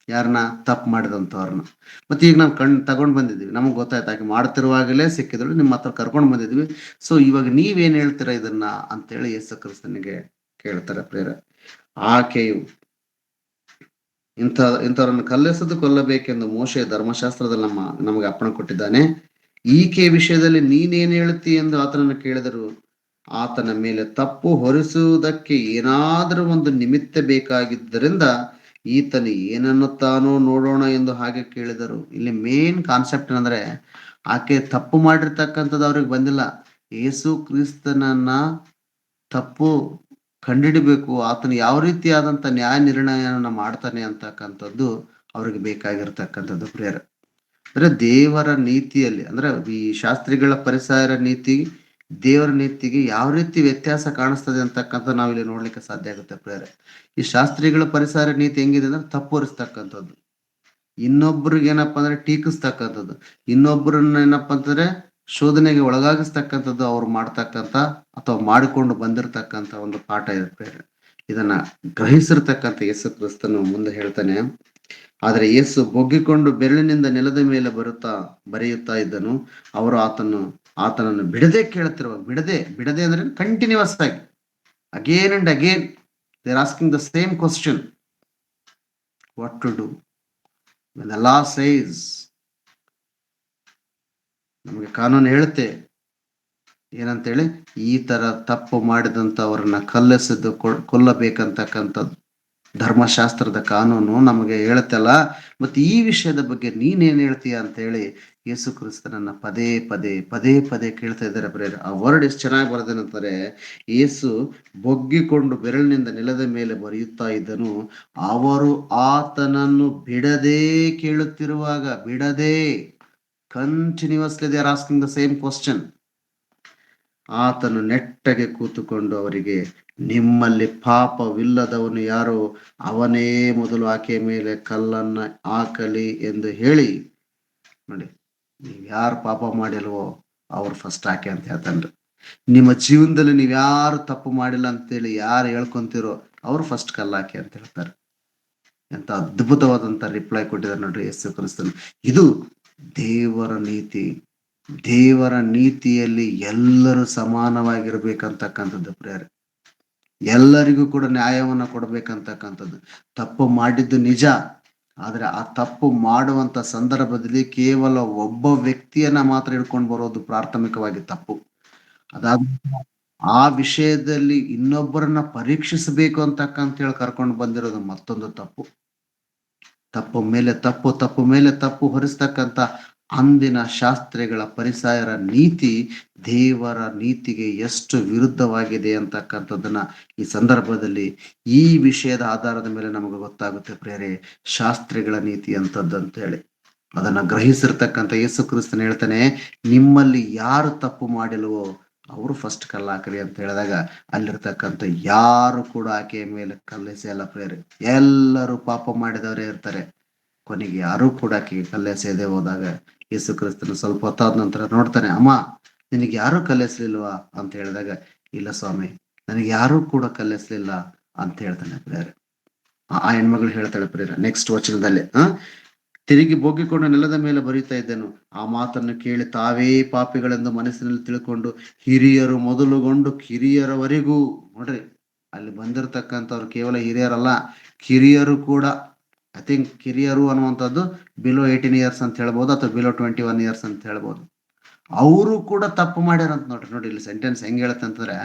ಯಾರನ್ನ ತಪ್ಪು ಮಾಡಿದಂಥವ್ರನ್ನ. ಮತ್ತೆ ಈಗ ನಾವು ತಗೊಂಡ್ ಬಂದಿದ್ದೀವಿ, ನಮಗ್ ಗೊತ್ತಾಯ್ತು ಆಕೆ ಮಾಡ್ತಿರುವಾಗಲೇ ಸಿಕ್ಕಿದ್ರು, ನಿಮ್ಮ ಹತ್ರ ಕರ್ಕೊಂಡು ಬಂದಿದ್ವಿ. ಸೊ ಇವಾಗ ನೀವೇನ್ ಹೇಳ್ತೀರಾ ಇದನ್ನ ಅಂತೇಳಿ ಯೇಸು ಕ್ರಿಸ್ತನಿಗೆ ಕೇಳ್ತಾರೆ ಪ್ರೇರ. ಆಕೆಯು ಇಂಥವ್ರನ್ನು ಕಲ್ಲೆಸೆದು ಕೊಲ್ಲಬೇಕೆಂದು ಮೋಶೆಯ ಧರ್ಮಶಾಸ್ತ್ರದಲ್ಲಿ ನಮಗೆ ಅಪ್ಪಣೆ ಕೊಟ್ಟಿದ್ದಾನೆ. ಈಕೆ ವಿಷಯದಲ್ಲಿ ನೀನೇನ್ ಹೇಳ್ತಿ ಎಂದು ಆತನನ್ನು ಕೇಳಿದರು. ಆತನ ಮೇಲೆ ತಪ್ಪು ಹೊರಿಸುವುದಕ್ಕೆ ಏನಾದರೂ ಒಂದು ನಿಮಿತ್ತ ಬೇಕಾಗಿದ್ದರಿಂದ ಈತನು ಏನನ್ನುತ್ತಾನೋ ನೋಡೋಣ ಎಂದು ಹಾಗೆ ಕೇಳಿದರು. ಇಲ್ಲಿ ಮೇನ್ ಕಾನ್ಸೆಪ್ಟ್ ಏನಂದ್ರೆ, ಆಕೆ ತಪ್ಪು ಮಾಡಿರ್ತಕ್ಕಂಥದ್ದು ಅವ್ರಿಗೆ ಬಂದಿಲ್ಲ. ಯೇಸು ಕ್ರಿಸ್ತನನ್ನ ತಪ್ಪು ಕಂಡಿಡಿಬೇಕು, ಆತನು ಯಾವ ರೀತಿಯಾದಂಥ ನ್ಯಾಯ ನಿರ್ಣಯನ ಮಾಡ್ತಾನೆ ಅಂತಕ್ಕಂಥದ್ದು ಅವ್ರಿಗೆ ಬೇಕಾಗಿರ್ತಕ್ಕಂಥದ್ದು ಪ್ರೇರ. ಅಂದ್ರೆ ದೇವರ ನೀತಿಯಲ್ಲಿ, ಅಂದ್ರೆ ಈ ಶಾಸ್ತ್ರಿಗಳ ಪರಿಸರ ನೀತಿ ದೇವರ ನೀತಿಗೆ ಯಾವ ರೀತಿ ವ್ಯತ್ಯಾಸ ಕಾಣಿಸ್ತದೆ ಅಂತಕ್ಕಂಥ ನಾವಿಲ್ಲಿ ನೋಡ್ಲಿಕ್ಕೆ ಸಾಧ್ಯ ಆಗುತ್ತೆ ಪ್ರೇರೆ. ಈ ಶಾಸ್ತ್ರಿಗಳ ಪರಿಸರ ನೀತಿ ಹೆಂಗಿದೆ ಅಂದ್ರೆ ತಪ್ಪು ಹೊರಿಸ್ತಕ್ಕಂಥದ್ದು, ಇನ್ನೊಬ್ರಿಗೆ ಏನಪ್ಪಾ ಅಂದ್ರೆ ಟೀಕಿಸ್ತಕ್ಕಂಥದ್ದು, ಇನ್ನೊಬ್ಬರನ್ನ ಏನಪ್ಪಾ ಅಂತಂದ್ರೆ ಶೋಧನೆಗೆ ಒಳಗಾಗಿಸ್ತಕ್ಕಂಥದ್ದು ಅವ್ರು ಮಾಡ್ತಕ್ಕಂಥ ಅಥವಾ ಮಾಡಿಕೊಂಡು ಬಂದಿರತಕ್ಕಂಥ ಒಂದು ಪಾಠ ಇರುತ್ತೆ. ಇದನ್ನ ಗ್ರಹಿಸಿರ್ತಕ್ಕಂಥ ಯೇಸು ಕ್ರಿಸ್ತನು ಮುಂದೆ ಹೇಳ್ತಾನೆ, ಆದರೆ ಯೇಸು ಬೊಗ್ಗಿಕೊಂಡು ಬೆರಳಿನಿಂದ ನೆಲದ ಮೇಲೆ ಬರೆಯುತ್ತಾ ಇದ್ದನು. ಅವರು ಆತನನ್ನು ಬಿಡದೆ ಕೇಳುತ್ತಿರುವ, ಬಿಡದೆ ಅಂದ್ರೆ ಕಂಟಿನ್ಯೂಸ್ ಆಗಿ again and again they are asking the same question, what to do when the law says, ನಮಗೆ ಕಾನೂನು ಹೇಳುತ್ತೆ ಏನಂತೇಳಿ, ಈ ತರ ತಪ್ಪು ಮಾಡಿದಂಥವ್ರನ್ನ ಕಲ್ಲೆಸೆದು ಕೊಲ್ಲಬೇಕಂತಕ್ಕಂಥದ್ದು ಧರ್ಮಶಾಸ್ತ್ರದ ಕಾನೂನು ನಮಗೆ ಹೇಳುತ್ತಲ್ಲ. ಮತ್ತೆ ಈ ವಿಷಯದ ಬಗ್ಗೆ ನೀನೇನ್ ಹೇಳ್ತೀಯ ಅಂತ ಹೇಳಿ ಯೇಸು ಕ್ರಿಸ್ತನನ್ನ ಪದೇ ಪದೇ ಕೇಳ್ತಾ ಇದ್ದಾರೆ ಪ್ರೇರ. ಆ ವರ್ಡ್ ಎಷ್ಟು ಚೆನ್ನಾಗಿ ಬರೆದೇನಂತಾರೆ, ಯೇಸು ಬೊಗ್ಗಿಕೊಂಡು ಬೆರಳಿನಿಂದ ನೆಲದ ಮೇಲೆ ಬರೆಯುತ್ತಾ ಇದ್ದನು. ಅವರು ಆತನನ್ನು ಬಿಡದೇ ಕೇಳುತ್ತಿರುವಾಗ, ಬಿಡದೇ continuously they are asking the same question. ಆತನು ನೆಟ್ಟಗೆ ಕೂತುಕೊಂಡು ಅವರಿಗೆ, ನಿಮ್ಮಲ್ಲಿ ಪಾಪವಿಲ್ಲದವನು ಯಾರೋ ಅವನೇ ಮೊದಲು ಆಕೆಯ ಮೇಲೆ ಕಲ್ಲನ್ನ ಹಾಕಲಿ ಎಂದು ಹೇಳಿ. ನೋಡಿ, ನೀವ್ ಯಾರು ಪಾಪ ಮಾಡಿಲ್ವೋ ಅವ್ರು ಫಸ್ಟ್ ಹಾಕಿ ಅಂತ ಹೇಳ್ತಾನ್ರಿ. ನಿಮ್ಮ ಜೀವನದಲ್ಲಿ ನೀವ್ ಯಾರು ತಪ್ಪು ಮಾಡಿಲ್ಲ ಅಂತೇಳಿ ಯಾರು ಹೇಳ್ಕೊಂತಿರೋ ಅವ್ರು ಫಸ್ಟ್ ಕಲ್ಲು ಹಾಕಿ ಅಂತ ಹೇಳ್ತಾರೆ. ಎಂತ ಅದ್ಭುತವಾದಂತ ರಿಪ್ಲೈ ಕೊಟ್ಟಿದ್ದಾರೆ ನೋಡ್ರಿ ಯೇಸು ಕ್ರಿಸ್ತನು. ಇದು ದೇವರ ನೀತಿ. ದೇವರ ನೀತಿಯಲ್ಲಿ ಎಲ್ಲರೂ ಸಮಾನವಾಗಿರ್ಬೇಕಂತಕ್ಕಂಥದ್ದು ಪ್ರೇರೆ. ಎಲ್ಲರಿಗೂ ಕೂಡ ನ್ಯಾಯವನ್ನ ಕೊಡ್ಬೇಕಂತಕ್ಕಂಥದ್ದು. ತಪ್ಪು ಮಾಡಿದ್ದು ನಿಜ, ಆದ್ರೆ ಆ ತಪ್ಪು ಮಾಡುವಂತ ಸಂದರ್ಭದಲ್ಲಿ ಕೇವಲ ಒಬ್ಬ ವ್ಯಕ್ತಿಯನ್ನ ಮಾತ್ರ ಹಿಡ್ಕೊಂಡು ಬರೋದು ಪ್ರಾಥಮಿಕವಾಗಿ ತಪ್ಪು. ಅದಾದ ಆ ವಿಷಯದಲ್ಲಿ ಇನ್ನೊಬ್ಬರನ್ನ ಪರೀಕ್ಷಿಸಬೇಕು ಅಂತಕ್ಕಂತ ಹೇಳಿ ಕರ್ಕೊಂಡು ಬಂದಿರೋದು ಮತ್ತೊಂದು ತಪ್ಪು. ತಪ್ಪು ಮೇಲೆ ತಪ್ಪು ಹೊರಿಸ್ತಕ್ಕಂಥ ಅಂದಿನ ಶಾಸ್ತ್ರಿಗಳ ಪರಿಸಾಯರ ನೀತಿ ದೇವರ ನೀತಿಗೆ ಎಷ್ಟು ವಿರುದ್ಧವಾಗಿದೆ ಅಂತಕ್ಕಂಥದ್ದನ್ನ ಈ ಸಂದರ್ಭದಲ್ಲಿ ಈ ವಿಷಯದ ಆಧಾರದ ಮೇಲೆ ನಮಗೆ ಗೊತ್ತಾಗುತ್ತೆ ಪ್ರೇರೆ. ಶಾಸ್ತ್ರಿಗಳ ನೀತಿ ಅಂತದ್ದು ಹೇಳಿ ಅದನ್ನ ಗ್ರಹಿಸಿರ್ತಕ್ಕಂಥ ಯೇಸು ಕ್ರಿಸ್ತನು ಹೇಳ್ತಾನೆ, ನಿಮ್ಮಲ್ಲಿ ಯಾರು ತಪ್ಪು ಮಾಡಿಲ್ವೋ ಅವರು ಫಸ್ಟ್ ಕಲ್ಲು ಹಾಕಲಿ ಅಂತ ಹೇಳಿದಾಗ, ಅಲ್ಲಿರ್ತಕ್ಕಂಥ ಯಾರು ಕೂಡ ಆಕೆಯ ಮೇಲೆ ಕಲ್ಲೆಸೆಯಲ್ಲ ಪ್ರೇರೆ. ಎಲ್ಲರೂ ಪಾಪ ಮಾಡಿದವರೇ ಇರ್ತಾರೆ. ಕೊನೆಗೆ ಯಾರೂ ಕೂಡ ಆಕೆಗೆ ಕಲ್ಲೆಸೆಯದೆ ಹೋದಾಗ ಯೇಸು ಕ್ರಿಸ್ತನು ಸ್ವಲ್ಪ ಹೊತ್ತಾದ ನಂತರ ನೋಡ್ತಾನೆ, ಅಮ್ಮ ನಿನಗೆ ಯಾರು ಕಲ್ಲೆಸಲಿಲ್ವಾ ಅಂತ ಹೇಳಿದಾಗ, ಇಲ್ಲ ಸ್ವಾಮಿ, ನನಗೆ ಯಾರೂ ಕೂಡ ಕಲಿಸ್ಲಿಲ್ಲ ಅಂತ ಹೇಳ್ತಾನೆ ಪ್ರೇರೆ. ಆ ಹೆಣ್ಮಗಳು ಹೇಳ್ತಾಳೆ ಪ್ರೇರೆ ನೆಕ್ಸ್ಟ್ ವಚನದಲ್ಲಿ, ತಿರುಗಿ ಬೋಗಿಕೊಂಡು ನೆಲದ ಮೇಲೆ ಬರೀತಾ ಇದ್ದೆನು. ಆ ಮಾತನ್ನು ಕೇಳಿ ತಾವೇ ಪಾಪಿಗಳೆಂದು ಮನಸ್ಸಿನಲ್ಲಿ ತಿಳ್ಕೊಂಡು ಹಿರಿಯರು ಮೊದಲುಗೊಂಡು ಕಿರಿಯರವರೆಗೂ, ನೋಡ್ರಿ ಅಲ್ಲಿ ಬಂದಿರತಕ್ಕಂಥವ್ರು ಕೇವಲ ಹಿರಿಯರಲ್ಲ, ಕಿರಿಯರು ಕೂಡ. ಐ ಥಿಂಕ್ ಕಿರಿಯರು ಅನ್ನುವಂಥದ್ದು ಬಿಲೋ 18 ಇಯರ್ಸ್ ಅಂತ ಹೇಳ್ಬೋದು, ಅಥವಾ ಬಿಲೋ 21 ಇಯರ್ಸ್ ಅಂತ ಹೇಳ್ಬೋದು. ಅವರು ಕೂಡ ತಪ್ಪು ಮಾಡ್ಯಾರಂತ ನೋಡ್ರಿ. ನೋಡಿ ಇಲ್ಲಿ ಸೆಂಟೆನ್ಸ್ ಹೆಂಗ್ ಹೇಳುತ್ತೆ ಅಂತಂದ್ರೆ,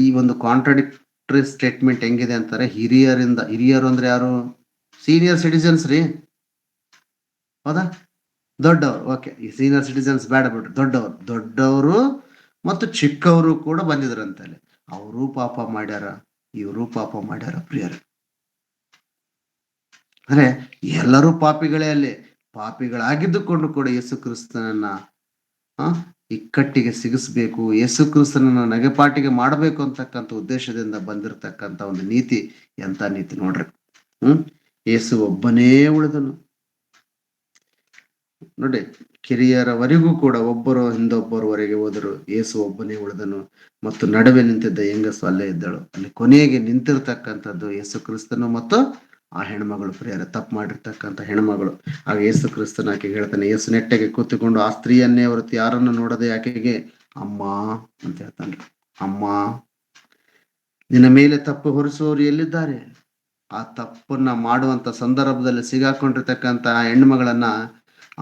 ಈ ಒಂದು ಕಾಂಟ್ರಾಡಿಕ್ಟರಿ ಸ್ಟೇಟ್ಮೆಂಟ್ ಹೆಂಗಿದೆ ಅಂತಾರೆ, ಹಿರಿಯರು ಅಂದ್ರೆ ಯಾರು? ಸೀನಿಯರ್ ಸಿಟಿಜನ್ಸ್ ರೀ, ಹೌದಾ? ದೊಡ್ಡವರು, ಓಕೆ, ಈ ಸೀನಿಯರ್ ಸಿಟಿಜನ್ಸ್ ಬೇಡ ಬಿಡ್ರಿ, ದೊಡ್ಡವರು ಮತ್ತು ಚಿಕ್ಕವರು ಕೂಡ ಬಂದಿದ್ರಂತಲ್ಲಿ. ಅವರು ಪಾಪ ಮಾಡ್ಯಾರ, ಇವರು ಪಾಪ ಮಾಡ್ಯಾರ ಪ್ರಿಯರೇ. ಅಂದ್ರೆ ಎಲ್ಲರೂ ಪಾಪಿಗಳೇ. ಅಲ್ಲಿ ಪಾಪಿಗಳಾಗಿದ್ದುಕೊಂಡು ಕೂಡ ಯೇಸು ಕ್ರಿಸ್ತನನ್ನ ಇಕ್ಕಟ್ಟಿಗೆ ಸಿಗಿಸ್ಬೇಕು, ಯೇಸು ಕ್ರಿಸ್ತನನ್ನ ನಗೆಪಾಟಿಗೆ ಮಾಡಬೇಕು ಅಂತಕ್ಕಂಥ ಉದ್ದೇಶದಿಂದ ಬಂದಿರತಕ್ಕಂಥ ಒಂದು ನೀತಿ ಎಂತ ನೀತಿ ನೋಡ್ರಿ. ಯೇಸು ಒಬ್ಬನೇ ಉಳಿದನು. ನೋಡಿ, ಕಿರಿಯರವರೆಗೂ ಕೂಡ ಒಬ್ಬರು ಹಿಂದೊಬ್ಬರವರೆಗೆ ಹೋದರು, ಯೇಸು ಒಬ್ಬನೇ ಉಳಿದನು. ಮತ್ತು ನಡುವೆ ನಿಂತಿದ್ದ ಹೆಂಗಸು ಅಲ್ಲೇ ಇದ್ದಳು. ಅಲ್ಲಿ ಕೊನೆಗೆ ನಿಂತಿರ್ತಕ್ಕಂಥದ್ದು ಯೇಸು ಕ್ರಿಸ್ತನು ಮತ್ತು ಆ ಹೆಣ್ಮಗಳು ಪ್ರಿಯರೇ, ತಪ್ಪು ಮಾಡಿರ್ತಕ್ಕಂಥ ಹೆಣ್ಮಗಳು. ಆಗ ಯೇಸು ಕ್ರಿಸ್ತನ ಆಕೆಗೆ ಹೇಳ್ತಾನೆ, ಯೇಸು ನೆಟ್ಟಗೆ ಕೂತುಕೊಂಡು ಆ ಸ್ತ್ರೀಯನ್ನೇ ಹೊರತು ಯಾರನ್ನು ನೋಡದೆ ಆಕೆಗೆ ಅಮ್ಮ ಅಂತ ಹೇಳ್ತಾನೆ. ಅಮ್ಮ, ನಿನ್ನ ಮೇಲೆ ತಪ್ಪು ಹೊರಿಸುವವರು ಎಲ್ಲಿದ್ದಾರೆ? ಆ ತಪ್ಪನ್ನ ಮಾಡುವಂತ ಸಂದರ್ಭದಲ್ಲಿ ಸಿಗಾಕೊಂಡಿರ್ತಕ್ಕಂಥ ಹೆಣ್ಮಗಳನ್ನ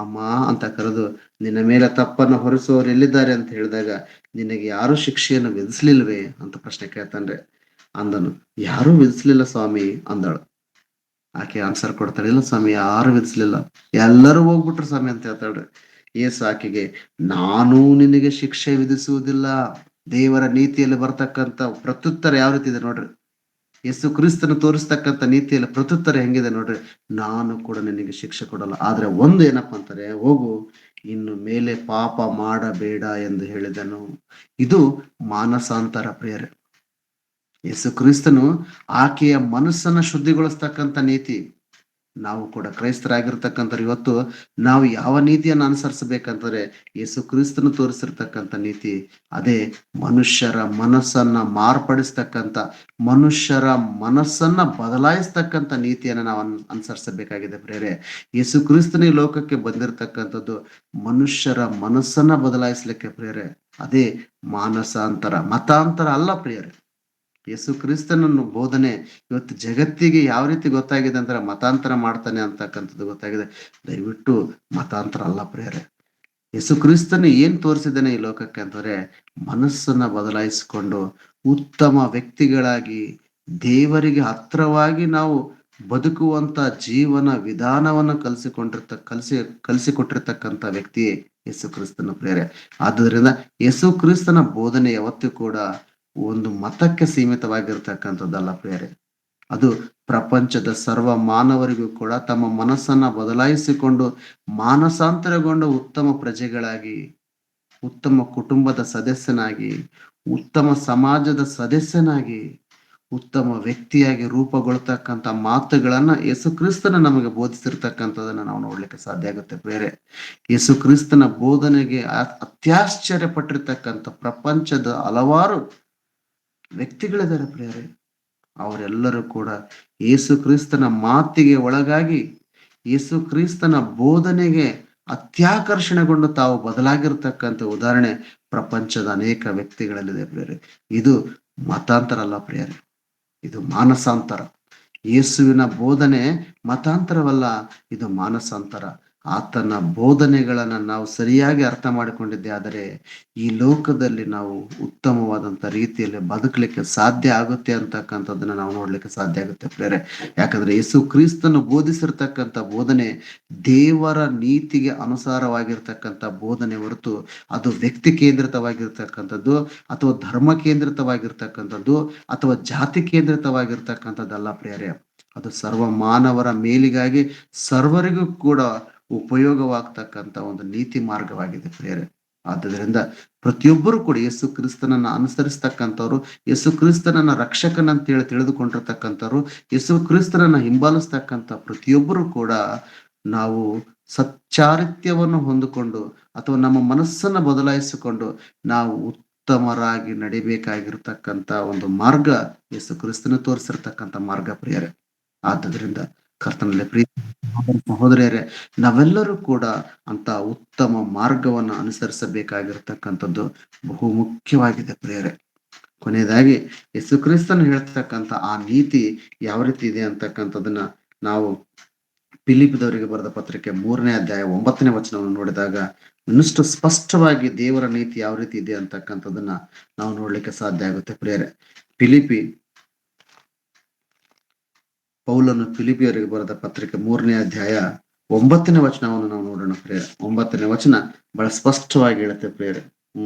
ಅಮ್ಮ ಅಂತ ಕರೆದು, ನಿನ್ನ ಮೇಲೆ ತಪ್ಪನ್ನು ಹೊರಿಸುವವರು ಎಲ್ಲಿದ್ದಾರೆ ಅಂತ ಹೇಳಿದಾಗ, ನಿನಗೆ ಯಾರು ಶಿಕ್ಷೆಯನ್ನು ವಿಧಿಸ್ಲಿಲ್ವೇ ಅಂತ ಪ್ರಶ್ನೆ ಕೇಳ್ತಾನ್ರಿ. ಅಂದನು, ಯಾರೂ ವಿಧಿಸ್ಲಿಲ್ಲ ಸ್ವಾಮಿ ಅಂದಳು. ಆಕೆ ಆನ್ಸರ್ ಕೊಡ್ತಾಳೆ, ಇಲ್ಲ ಸ್ವಾಮಿ, ಯಾರು ವಿಧಿಸ್ಲಿಲ್ಲ, ಎಲ್ಲರೂ ಹೋಗ್ಬಿಟ್ರು ಸ್ವಾಮಿ ಅಂತ ಹೇಳ್ತಾಳ್ರಿ. ಯೇಸು ಆಕೆಗೆ, ನಾನು ನಿನಗೆ ಶಿಕ್ಷೆ ವಿಧಿಸುವುದಿಲ್ಲ. ದೇವರ ನೀತಿಯಲ್ಲಿ ಬರ್ತಕ್ಕಂಥ ಪ್ರತ್ಯುತ್ತರ ಯಾವ ರೀತಿ ಇದೆ ನೋಡ್ರಿ. ಯೇಸು ಕ್ರಿಸ್ತನು ತೋರಿಸ್ತಕ್ಕಂಥ ನೀತಿಯಲ್ಲಿ ಪ್ರತ್ಯುತ್ತರ ಹೆಂಗಿದೆ ನೋಡ್ರಿ. ನಾನು ಕೂಡ ನಿನಗೆ ಶಿಕ್ಷೆ ಕೊಡಲ್ಲ, ಆದ್ರೆ ಒಂದು ಏನಪ್ಪಾ ಅಂತಾರೆ, ಹೋಗು, ಇನ್ನು ಮೇಲೆ ಪಾಪ ಮಾಡಬೇಡ ಎಂದು ಹೇಳಿದನು. ಇದು ಮಾನಸಾಂತರ ಪ್ರಿಯರೇ. ಯೇಸು ಕ್ರಿಸ್ತನು ಆಕೆಯ ಮನಸ್ಸನ್ನ ಶುದ್ಧಿಗೊಳಿಸ್ತಕ್ಕಂಥ ನೀತಿ. ನಾವು ಕೂಡ ಕ್ರೈಸ್ತರಾಗಿರ್ತಕ್ಕಂಥ ಇವತ್ತು ನಾವು ಯಾವ ನೀತಿಯನ್ನು ಅನುಸರಿಸಬೇಕಂತಂದ್ರೆ, ಯೇಸು ಕ್ರಿಸ್ತನು ತೋರಿಸಿರ್ತಕ್ಕಂಥ ನೀತಿ. ಅದೇ ಮನುಷ್ಯರ ಮನಸ್ಸನ್ನ ಮಾರ್ಪಡಿಸ್ತಕ್ಕಂಥ, ಮನುಷ್ಯರ ಮನಸ್ಸನ್ನ ಬದಲಾಯಿಸ್ತಕ್ಕಂಥ ನೀತಿಯನ್ನು ನಾವು ಅನುಸರಿಸಬೇಕಾಗಿದೆ ಪ್ರೇರೆ. ಯೇಸು ಕ್ರಿಸ್ತನ ಈ ಲೋಕಕ್ಕೆ ಬಂದಿರತಕ್ಕಂಥದ್ದು ಮನುಷ್ಯರ ಮನಸ್ಸನ್ನ ಬದಲಾಯಿಸ್ಲಿಕ್ಕೆ ಪ್ರೇರೆ. ಅದೇ ಮಾನಸಾಂತರ, ಮತಾಂತರ ಅಲ್ಲ ಪ್ರಿಯರೇ. ಯೇಸು ಕ್ರಿಸ್ತನನ್ನು ಬೋಧನೆ ಇವತ್ತು ಜಗತ್ತಿಗೆ ಯಾವ ರೀತಿ ಗೊತ್ತಾಗಿದೆ ಅಂದ್ರೆ, ಮತಾಂತರ ಮಾಡ್ತಾನೆ ಅಂತಕ್ಕಂಥದ್ದು ಗೊತ್ತಾಗಿದೆ. ದಯವಿಟ್ಟು ಮತಾಂತರ ಅಲ್ಲ ಪ್ರಿಯರೇ. ಯೇಸು ಕ್ರಿಸ್ತನು ಏನ್ ತೋರಿಸಿದ್ದಾನೆ ಈ ಲೋಕಕ್ಕೆ ಅಂತಂದ್ರೆ, ಮನಸ್ಸನ್ನ ಬದಲಾಯಿಸಿಕೊಂಡು ಉತ್ತಮ ವ್ಯಕ್ತಿಗಳಾಗಿ ದೇವರಿಗೆ ಹತ್ರವಾಗಿ ನಾವು ಬದುಕುವಂತ ಜೀವನ ವಿಧಾನವನ್ನು ಕಲಿಸಿಕೊಟ್ಟಿರ್ತಕ್ಕಂಥ ವ್ಯಕ್ತಿಯೇ ಯೇಸು ಕ್ರಿಸ್ತನ ಪ್ರಿಯರೇ. ಆದುದರಿಂದ ಯೇಸು ಕ್ರಿಸ್ತನ ಬೋಧನೆ ಯಾವತ್ತೂ ಕೂಡ ಒಂದು ಮತಕ್ಕೆ ಸೀಮಿತವಾಗಿರ್ತಕ್ಕಂಥದ್ದಲ್ಲ ಪ್ರಿಯರೇ. ಅದು ಪ್ರಪಂಚದ ಸರ್ವ ಮಾನವರಿಗೂ ಕೂಡ ತಮ್ಮ ಮನಸ್ಸನ್ನ ಬದಲಾಯಿಸಿಕೊಂಡು ಮಾನಸಾಂತರಗೊಂಡ ಉತ್ತಮ ಪ್ರಜೆಗಳಾಗಿ, ಉತ್ತಮ ಕುಟುಂಬದ ಸದಸ್ಯನಾಗಿ, ಉತ್ತಮ ಸಮಾಜದ ಸದಸ್ಯನಾಗಿ, ಉತ್ತಮ ವ್ಯಕ್ತಿಯಾಗಿ ರೂಪುಗೊಳ್ತಕ್ಕಂಥ ಮಾತುಗಳನ್ನ ಯೇಸು ಕ್ರಿಸ್ತನ ನಮಗೆ ಬೋಧಿಸಿರ್ತಕ್ಕಂಥದನ್ನ ನಾವು ನೋಡ್ಲಿಕ್ಕೆ ಸಾಧ್ಯ ಆಗುತ್ತೆ ಪ್ರಿಯರೇ. ಯೇಸು ಕ್ರಿಸ್ತನ ಬೋಧನೆಗೆ ಅತ್ಯಾಶ್ಚರ್ಯ ಪಟ್ಟಿರ್ತಕ್ಕಂಥ ಪ್ರಪಂಚದ ಹಲವಾರು ವ್ಯಕ್ತಿಗಳಿದ್ದಾರೆ ಪ್ರಿಯರೇ. ಅವರೆಲ್ಲರೂ ಕೂಡ ಯೇಸು ಕ್ರಿಸ್ತನ ಮಾತಿಗೆ ಒಳಗಾಗಿ, ಯೇಸು ಕ್ರಿಸ್ತನ ಬೋಧನೆಗೆ ಅತ್ಯಾಕರ್ಷಣೆಗೊಂಡು ತಾವು ಬದಲಾಗಿರ್ತಕ್ಕಂಥ ಉದಾಹರಣೆ ಪ್ರಪಂಚದ ಅನೇಕ ವ್ಯಕ್ತಿಗಳಲ್ಲಿದೆ ಪ್ರಿಯರೇ. ಇದು ಮತಾಂತರ ಅಲ್ಲ ಪ್ರಿಯರೇ, ಇದು ಮಾನಸಾಂತರ. ಯೇಸುವಿನ ಬೋಧನೆ ಮತಾಂತರವಲ್ಲ, ಇದು ಮಾನಸಾಂತರ. ಆತನ ಬೋಧನೆಗಳನ್ನ ನಾವು ಸರಿಯಾಗಿ ಅರ್ಥ ಮಾಡಿಕೊಂಡಿದ್ದೆ ಆದರೆ ಈ ಲೋಕದಲ್ಲಿ ನಾವು ಉತ್ತಮವಾದಂತ ರೀತಿಯಲ್ಲಿ ಬದುಕಲಿಕ್ಕೆ ಸಾಧ್ಯ ಆಗುತ್ತೆ ಅಂತಕ್ಕಂಥದ್ದನ್ನ ನಾವು ನೋಡ್ಲಿಕ್ಕೆ ಸಾಧ್ಯ ಆಗುತ್ತೆ ಪ್ರಿಯರೇ. ಯಾಕಂದ್ರೆ ಯೇಸು ಕ್ರಿಸ್ತನು ಬೋಧಿಸಿರ್ತಕ್ಕಂಥ ಬೋಧನೆ ದೇವರ ನೀತಿಗೆ ಅನುಸಾರವಾಗಿರ್ತಕ್ಕಂಥ ಬೋಧನೆ ಹೊರತು ಅದು ವ್ಯಕ್ತಿ ಕೇಂದ್ರಿತವಾಗಿರ್ತಕ್ಕಂಥದ್ದು ಅಥವಾ ಧರ್ಮ ಕೇಂದ್ರಿತವಾಗಿರ್ತಕ್ಕಂಥದ್ದು ಅಥವಾ ಜಾತಿ ಕೇಂದ್ರಿತವಾಗಿರ್ತಕ್ಕಂಥದ್ದಲ್ಲ ಪ್ರಿಯರೇ. ಅದು ಸರ್ವ ಮಾನವರ ಮೇಲಿಗಾಗಿ ಸರ್ವರಿಗೂ ಕೂಡ ಉಪಯೋಗವಾಗ್ತಕ್ಕಂಥ ಒಂದು ನೀತಿ ಮಾರ್ಗವಾಗಿದೆ ಪ್ರಿಯರೇ. ಆದ್ದರಿಂದ ಪ್ರತಿಯೊಬ್ಬರು ಕೂಡ ಯೇಸು ಕ್ರಿಸ್ತನನ್ನ ಅನುಸರಿಸ್ತಕ್ಕಂಥವ್ರು, ಯೇಸು ಕ್ರಿಸ್ತನನ್ನ ರಕ್ಷಕನಂತೇಳಿ ತಿಳಿದುಕೊಂಡಿರ್ತಕ್ಕಂಥವ್ರು, ಯೇಸು ಕ್ರಿಸ್ತನನ್ನ ಹಿಂಬಾಲಿಸ್ತಕ್ಕಂಥ ಪ್ರತಿಯೊಬ್ಬರು ಕೂಡ ನಾವು ಸಚ್ಚಾರಿತ್ಯವನ್ನು ಹೊಂದಿಕೊಂಡು ಅಥವಾ ನಮ್ಮ ಮನಸ್ಸನ್ನ ಬದಲಾಯಿಸಿಕೊಂಡು ನಾವು ಉತ್ತಮರಾಗಿ ನಡಿಬೇಕಾಗಿರ್ತಕ್ಕಂಥ ಒಂದು ಮಾರ್ಗ ಯೇಸು ಕ್ರಿಸ್ತನ ತೋರಿಸಿರ್ತಕ್ಕಂಥ ಮಾರ್ಗ ಪ್ರಿಯರೇ. ಆದುದರಿಂದ ಕರ್ತನಲ್ಲಿ ಪ್ರೀತಿ ಸಹೋದರಿಯರೇ, ನಾವೆಲ್ಲರೂ ಕೂಡ ಅಂತ ಉತ್ತಮ ಮಾರ್ಗವನ್ನು ಅನುಸರಿಸಬೇಕಾಗಿರ್ತಕ್ಕಂಥದ್ದು ಬಹು ಮುಖ್ಯವಾಗಿದೆ ಪ್ರಿಯರೇ. ಕೊನೆಯದಾಗಿ ಯೇಸು ಕ್ರಿಸ್ತನು ಹೇಳ್ತಕ್ಕಂಥ ಆ ನೀತಿ ಯಾವ ರೀತಿ ಇದೆ ಅಂತಕ್ಕಂಥದನ್ನ ನಾವು ಫಿಲಿಪ್ಪಿದವರಿಗೆ ಬರೆದ ಪತ್ರಿಕೆ 3ನೇ ಅಧ್ಯಾಯ 9ನೇ ವಚನವನ್ನು ನೋಡಿದಾಗ ಇನ್ನಷ್ಟು ಸ್ಪಷ್ಟವಾಗಿ ದೇವರ ನೀತಿ ಯಾವ ರೀತಿ ಇದೆ ಅಂತಕ್ಕಂಥದನ್ನ ನಾವು ನೋಡ್ಲಿಕ್ಕೆ ಸಾಧ್ಯ ಆಗುತ್ತೆ ಪ್ರಿಯರೇ. ಪೌಲನು ಫಿಲಿಪಿಯವರಿಗೆ ಬರೆದ ಪತ್ರಿಕೆ 3ನೇ ಅಧ್ಯಾಯ 9ನೇ ವಚನವನ್ನು ನಾವು ನೋಡೋಣ ಪ್ರಿಯರೇ. 9ನೇ ವಚನ ಬಹಳ ಸ್ಪಷ್ಟವಾಗಿ ಹೇಳುತ್ತೆ ಪ್ರಿಯರೇ.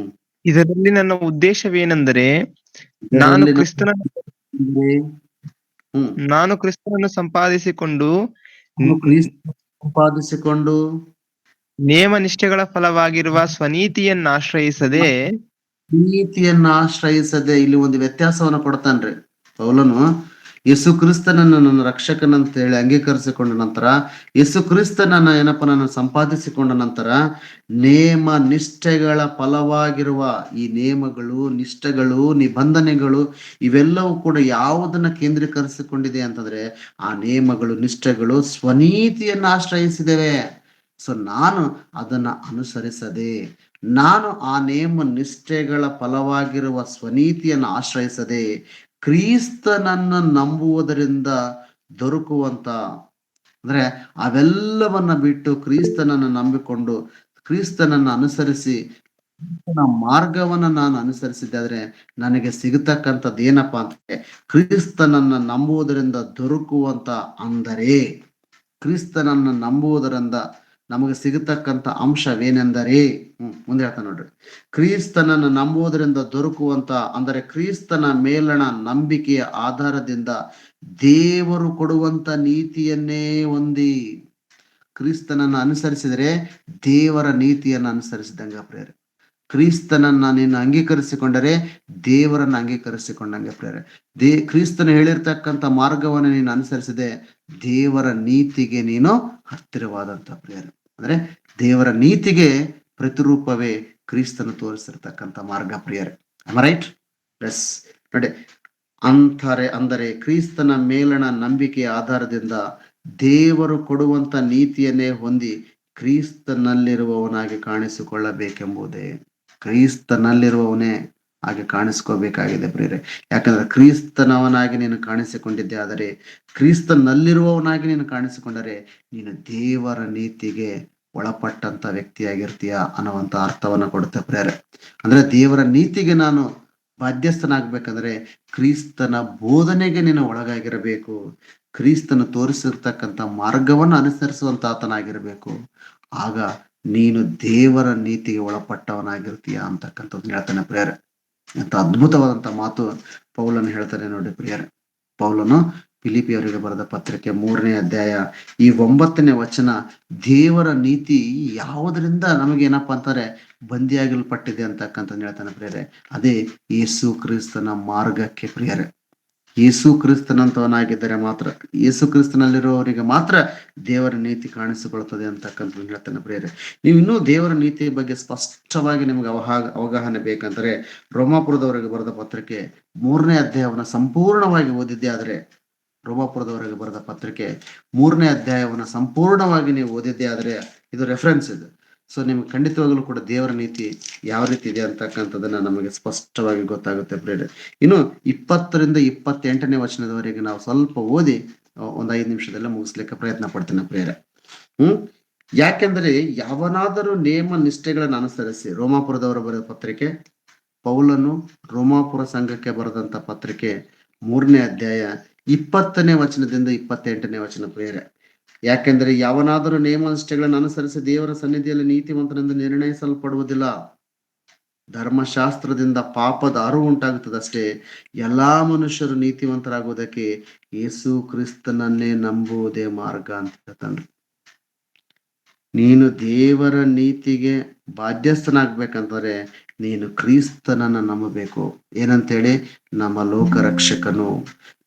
ಇದರಲ್ಲಿ ನನ್ನ ಉದ್ದೇಶವೇನೆಂದರೆ ನಾನು ಕ್ರಿಸ್ತನನ್ನು ಸಂಪಾದಿಸಿಕೊಂಡು ನೇಮ ನಿಷ್ಠೆಗಳ ಫಲವಾಗಿರುವ ಸ್ವನೀತಿಯನ್ನಾಶ್ರಯಿಸದೆ ಇಲ್ಲಿ ಒಂದು ವ್ಯತ್ಯಾಸವನ್ನು ಕೊಡ್ತಾನ್ರಿ ಪೌಲನು. ಯೇಸು ಕ್ರಿಸ್ತನನ್ನು ನನ್ನ ರಕ್ಷಕನಂತ ಹೇಳಿ ಅಂಗೀಕರಿಸಿಕೊಂಡ ನಂತರ, ಯೇಸು ಕ್ರಿಸ್ತನನ್ನ ನಾನು ಸಂಪಾದಿಸಿಕೊಂಡ ನಂತರ ನೇಮ ನಿಷ್ಠೆಗಳ ಫಲವಾಗಿರುವ ಈ ನೇಮಗಳು, ನಿಷ್ಠೆಗಳು, ನಿಬಂಧನೆಗಳು ಇವೆಲ್ಲವೂ ಕೂಡ ಯಾವುದನ್ನ ಕೇಂದ್ರೀಕರಿಸಿಕೊಂಡಿದೆ ಅಂತಂದ್ರೆ ಆ ನೇಮಗಳು, ನಿಷ್ಠೆಗಳು ಸ್ವನೀತಿಯನ್ನು ಆಶ್ರಯಿಸಿದ್ದೇವೆ. ಸೊ ನಾನು ಅದನ್ನ ಅನುಸರಿಸದೆ, ನಾನು ಆ ನೇಮ ನಿಷ್ಠೆಗಳ ಫಲವಾಗಿರುವ ಸ್ವನೀತಿಯನ್ನು ಆಶ್ರಯಿಸದೆ ಕ್ರಿಸ್ತನನ್ನ ನಂಬುವುದರಿಂದ ದೊರಕುವಂತ, ಅಂದ್ರೆ ಅವೆಲ್ಲವನ್ನ ಬಿಟ್ಟು ಕ್ರಿಸ್ತನನ್ನ ನಂಬಿಕೊಂಡು ಕ್ರಿಸ್ತನನ್ನ ಅನುಸರಿಸಿ ಮಾರ್ಗವನ್ನ ನಾನು ಅನುಸರಿಸಿದ್ದಾದ್ರೆ ನನಗೆ ಸಿಗತಕ್ಕಂಥದ್ದು ಏನಪ್ಪಾ ಅಂದ್ರೆ ಕ್ರಿಸ್ತನನ್ನ ನಂಬುವುದರಿಂದ ದೊರಕುವಂತ, ಅಂದರೆ ಕ್ರಿಸ್ತನನ್ನ ನಂಬುವುದರಿಂದ ನಮಗೆ ಸಿಗತಕ್ಕಂಥ ಅಂಶವೇನೆಂದರೆ ಮುಂದೆ ಹೇಳ್ತಾ ನೋಡ್ರಿ, ಕ್ರಿಸ್ತನನ್ನು ನಂಬುವುದರಿಂದ ದೊರಕುವಂತ, ಅಂದರೆ ಕ್ರಿಸ್ತನ ಮೇಲಣ ನಂಬಿಕೆಯ ಆಧಾರದಿಂದ ದೇವರು ಕೊಡುವಂತ ನೀತಿಯನ್ನೇ ಹೊಂದಿ. ಕ್ರಿಸ್ತನನ್ನು ಅನುಸರಿಸಿದರೆ ದೇವರ ನೀತಿಯನ್ನು ಅನುಸರಿಸಿದಂಗ ಪ್ರೇರೆ. ಕ್ರಿಸ್ತನನ್ನ ನೀನು ಅಂಗೀಕರಿಸಿಕೊಂಡರೆ ದೇವರನ್ನ ಅಂಗೀಕರಿಸಿಕೊಂಡಂಗೆ ಪ್ರೇರೆ. ಕ್ರಿಸ್ತನು ಹೇಳಿರ್ತಕ್ಕಂಥ ಮಾರ್ಗವನ್ನು ನೀನು ಅನುಸರಿಸಿದೆ ದೇವರ ನೀತಿಗೆ ನೀನು ಹತ್ತಿರವಾದಂತ ಪ್ರೇರೆ. ಅಂದ್ರೆ ದೇವರ ನೀತಿಗೆ ಪ್ರತಿರೂಪವೇ ಕ್ರಿಸ್ತನು ತೋರಿಸಿರ್ತಕ್ಕಂಥ ಮಾರ್ಗ ಪ್ರಿಯರೇ. ರೈಟ್? ಎಸ್ ನೋಡಿ, ಅಂದರೆ ಕ್ರಿಸ್ತನ ಮೇಲಣ ನಂಬಿಕೆಯ ಆಧಾರದಿಂದ ದೇವರು ಕೊಡುವಂತ ನೀತಿಯನ್ನೇ ಹೊಂದಿ ಕ್ರಿಸ್ತನಲ್ಲಿರುವವನಾಗಿ ಕಾಣಿಸಿಕೊಳ್ಳಬೇಕೆಂಬುದೇ. ಕ್ರಿಸ್ತನಲ್ಲಿರುವವನೇ ಹಾಗೆ ಕಾಣಿಸ್ಕೋಬೇಕಾಗಿದೆ ಪ್ರಿಯರೇ. ಯಾಕಂದ್ರೆ ಕ್ರಿಸ್ತನವನಾಗಿ ನೀನು ಕಾಣಿಸಿಕೊಂಡಿದ್ದೆ ಆದರೆ, ಕ್ರಿಸ್ತನಲ್ಲಿರುವವನಾಗಿ ನೀನು ಕಾಣಿಸಿಕೊಂಡರೆ ನೀನು ದೇವರ ನೀತಿಗೆ ಒಳಪಟ್ಟಂತ ವ್ಯಕ್ತಿಯಾಗಿರ್ತೀಯ ಅನ್ನುವಂತ ಅರ್ಥವನ್ನ ಕೊಡುತ್ತೆ ಪ್ರಿಯರೇ. ಅಂದ್ರೆ ದೇವರ ನೀತಿಗೆ ನಾನು ಬಾಧ್ಯಸ್ಥನಾಗ್ಬೇಕಂದ್ರೆ ಕ್ರಿಸ್ತನ ಬೋಧನೆಗೆ ನೀನು ಒಳಗಾಗಿರಬೇಕು. ಕ್ರಿಸ್ತನು ತೋರಿಸಿರ್ತಕ್ಕಂಥ ಮಾರ್ಗವನ್ನು ಅನುಸರಿಸುವಂತ ಆತನಾಗಿರ್ಬೇಕು. ಆಗ ನೀನು ದೇವರ ನೀತಿಗೆ ಒಳಪಟ್ಟವನಾಗಿರ್ತೀಯ ಅಂತಕ್ಕಂಥದ್ದು ಹೇಳ್ತಾನೆ ಪ್ರಿಯರೇ. ಅಂತ ಅದ್ಭುತವಾದಂತ ಮಾತು ಪೌಲನು ಹೇಳ್ತಾನೆ ನೋಡಿ ಪ್ರಿಯರೇ. ಪೌಲನು ಫಿಲಿಪಿಯವರಿಗೆ ಬರೆದ ಪತ್ರಿಕೆ 3ನೇ ಅಧ್ಯಾಯ ಈ 9ನೇ ವಚನ ದೇವರ ನೀತಿ ಯಾವುದರಿಂದ ನಮಗೇನಪ್ಪ ಅಂತಾರೆ ಬಂದಿಯಾಗಲ್ಪಟ್ಟಿದೆ ಅಂತಕ್ಕಂಥದ್ದು ಹೇಳ್ತಾನೆ ಪ್ರಿಯರೇ. ಅದೇ ಯೇಸು ಕ್ರಿಸ್ತನ ಮಾರ್ಗಕ್ಕೆ ಪ್ರಿಯರೇ. ಯೇಸು ಕ್ರಿಸ್ತನಂತವನಾಗಿದ್ದರೆ ಮಾತ್ರ, ಯೇಸು ಕ್ರಿಸ್ತನಲ್ಲಿರುವವರಿಗೆ ಮಾತ್ರ ದೇವರ ನೀತಿ ಕಾಣಿಸಿಕೊಳ್ತದೆ ಅಂತಕ್ಕಂಥದ್ದು ಹೇಳ್ತಾನೆ ಪ್ರಿಯರೇ. ನೀವು ಇನ್ನೂ ದೇವರ ನೀತಿಯ ಬಗ್ಗೆ ಸ್ಪಷ್ಟವಾಗಿ ನಿಮ್ಗೆ ಅವಗಾಹನೆ ಬೇಕಂದ್ರೆ ರೋಮಾಪುರದವರಿಗೆ ಬರೆದ ಪತ್ರಿಕೆ 3ನೇ ಅಧ್ಯಾಯವನ್ನು ಸಂಪೂರ್ಣವಾಗಿ ಓದಿದ್ದೆ ಆದ್ರೆ, ರೋಮಾಪುರದವರಿಗೆ ಬರೆದ ಪತ್ರಿಕೆ 3ನೇ ಅಧ್ಯಾಯವನ್ನು ಸಂಪೂರ್ಣವಾಗಿ ನೀವು ಓದಿದ್ದೆ ಆದ್ರೆ ಇದು ರೆಫರೆನ್ಸ್ ಇದು. ಸೊ ನಿಮ್ಗೆ ಖಂಡಿತವಾಗಲೂ ಕೂಡ ದೇವರ ನೀತಿ ಯಾವ ರೀತಿ ಇದೆ ಅಂತಕ್ಕಂಥದ್ದನ್ನ ನಮಗೆ ಸ್ಪಷ್ಟವಾಗಿ ಗೊತ್ತಾಗುತ್ತೆ ಪ್ರಿಯರೇ. ಇನ್ನು 20ರಿಂದ 28ನೇ ವಚನದವರೆಗೆ ನಾವು ಸ್ವಲ್ಪ ಓದಿ ಒಂದು 5 ನಿಮಿಷದಲ್ಲೇ ಮುಗಿಸ್ಲಿಕ್ಕೆ ಪ್ರಯತ್ನ ಪಡ್ತೇನೆ ಪ್ರಿಯರೇ. ಯಾಕೆಂದ್ರೆ ಯಾವನಾದರೂ ನೇಮ ನಿಷ್ಠೆಗಳನ್ನು ಅನುಸರಿಸಿ, ರೋಮಾಪುರದವರ ಬರೆದ ಪತ್ರಿಕೆ, ಪೌಲನು ರೋಮಾಪುರ ಸಂಘಕ್ಕೆ ಬರೆದಂತ ಪತ್ರಿಕೆ 3ನೇ ಅಧ್ಯಾಯ 20ನೇ ವಚನದಿಂದ 28ನೇ ವಚನ ಪ್ರಿಯರೇ. ಯಾಕೆಂದ್ರೆ ಯಾವನಾದರೂ ನೇಮನಿಷ್ಠೆಗಳನ್ನು ಅನುಸರಿಸಿ ದೇವರ ಸನ್ನಿಧಿಯಲ್ಲಿ ನೀತಿವಂತನೆಂದು ನಿರ್ಣಯಿಸಲ್ಪಡುವುದಿಲ್ಲ. ಧರ್ಮಶಾಸ್ತ್ರದಿಂದ ಪಾಪದ ಅರಿವು ಉಂಟಾಗುತ್ತದಷ್ಟೇ. ಎಲ್ಲಾ ಮನುಷ್ಯರು ನೀತಿವಂತರಾಗುವುದಕ್ಕೆ ಯೇಸು ಕ್ರಿಸ್ತನನ್ನೇ ನಂಬುವುದೇ ಮಾರ್ಗ ಅಂತ ಹೇಳ್ತಾನೆ. ನೀನು ದೇವರ ನೀತಿಗೆ ಬಾಧ್ಯಸ್ಥನಾಗ್ಬೇಕಂದ್ರೆ ನೀನು ಕ್ರಿಸ್ತನನ್ನ ನಂಬಬೇಕು. ಏನಂತೇಳಿ? ನಮ್ಮ ಲೋಕರಕ್ಷಕನು,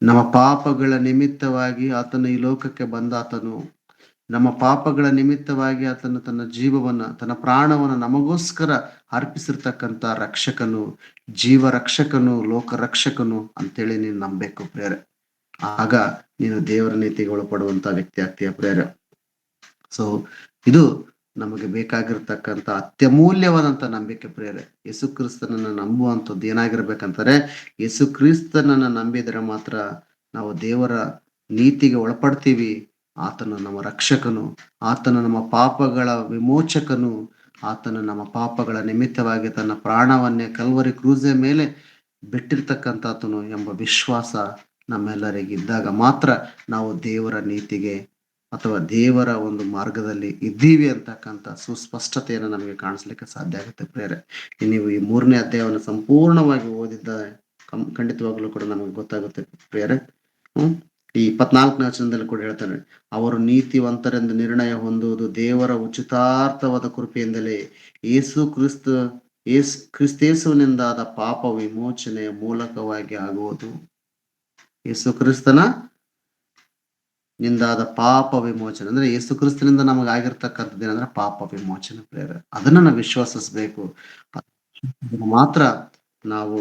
ನಮ್ಮ ಪಾಪಗಳ ನಿಮಿತ್ತವಾಗಿ ಆತನು ಈ ಲೋಕಕ್ಕೆ ಬಂದಾತನು, ನಮ್ಮ ಪಾಪಗಳ ನಿಮಿತ್ತವಾಗಿ ಆತನು ತನ್ನ ಜೀವವನ್ನ, ತನ್ನ ಪ್ರಾಣವನ್ನ ನಮಗೋಸ್ಕರ ಅರ್ಪಿಸಿರ್ತಕ್ಕಂಥ ರಕ್ಷಕನು, ಜೀವ ರಕ್ಷಕನು, ಲೋಕ ರಕ್ಷಕನು ಅಂತೇಳಿ ನೀನು ನಂಬಬೇಕು ಪ್ರೇರೆ. ಆಗ ನೀನು ದೇವರ ನೀತಿಗೆ ಒಳಪಡುವಂತ ವ್ಯಕ್ತಿ ಆಗ್ತೀಯ ಪ್ರೇರೆ. ಸೊ ಇದು ನಮಗೆ ಬೇಕಾಗಿರ್ತಕ್ಕಂಥ ಅತ್ಯಮೂಲ್ಯವಾದಂತ ನಂಬಿಕೆ ಪ್ರೇರೆ. ಯೇಸು ಕ್ರಿಸ್ತನನ್ನ ನಂಬುವಂಥದ್ದು ಏನಾಗಿರ್ಬೇಕಂತಾರೆ, ಯೇಸು ಕ್ರಿಸ್ತನನ್ನ ನಂಬಿದರೆ ಮಾತ್ರ ನಾವು ದೇವರ ನೀತಿಗೆ ಒಳಪಡ್ತೀವಿ. ಆತನು ನಮ್ಮ ರಕ್ಷಕನು, ಆತನು ನಮ್ಮ ಪಾಪಗಳ ವಿಮೋಚಕನು, ಆತನು ನಮ್ಮ ಪಾಪಗಳ ನಿಮಿತ್ತವಾಗಿ ತನ್ನ ಪ್ರಾಣವನ್ನೇ ಕಲ್ವರಿ ಕ್ರೂಸೆ ಮೇಲೆ ಬಿಟ್ಟಿರ್ತಕ್ಕಂಥಾತನು ಎಂಬ ವಿಶ್ವಾಸ ನಮ್ಮೆಲ್ಲರಿಗಿದ್ದಾಗ ಮಾತ್ರ ನಾವು ದೇವರ ನೀತಿಗೆ ಅಥವಾ ದೇವರ ಒಂದು ಮಾರ್ಗದಲ್ಲಿ ಇದ್ದೀವಿ ಅಂತಕ್ಕಂಥ ಸುಸ್ಪಷ್ಟತೆಯನ್ನು ನಮಗೆ ಕಾಣಿಸ್ಲಿಕ್ಕೆ ಸಾಧ್ಯ ಆಗುತ್ತೆ ಪ್ರೇರೆ. ನೀವು ಈ 3ನೇ ಅಧ್ಯಾಯವನ್ನು ಸಂಪೂರ್ಣವಾಗಿ ಓದಿದ್ದ ಖಂಡಿತವಾಗ್ಲೂ ಕೂಡ ನಮಗೆ ಗೊತ್ತಾಗುತ್ತೆ ಪ್ರೇರೆ. ಈ 24ನೇ ವಚನದಲ್ಲಿ ಕೂಡ ಹೇಳ್ತಾನೆ, ಅವರು ನೀತಿವಂತರೆಂದು ನಿರ್ಣಯ ಹೊಂದುವುದು ದೇವರ ಉಚಿತಾರ್ಥವಾದ ಕೃಪೆಯಿಂದಲೇ ಕ್ರಿಸ್ತೇಸುವಿನಿಂದಾದ ಪಾಪ ವಿಮೋಚನೆಯ ಮೂಲಕವಾಗಿ ಆಗುವುದು. ಯೇಸು ಕ್ರಿಸ್ತನ ನಿಂದಾದ ಪಾಪ ವಿಮೋಚನೆ ಅಂದ್ರೆ ಯೇಸು ಕ್ರಿಸ್ತನಿಂದ ನಮಗೆ ಆಗಿರ್ತಕ್ಕಂಥದ್ದು ಏನಂದ್ರೆ ಪಾಪ ವಿಮೋಚನೆ ಪ್ರೇರ. ಅದನ್ನ ನಾವು ವಿಶ್ವಾಸಿಸ್ಬೇಕು. ಮಾತ್ರ ನಾವು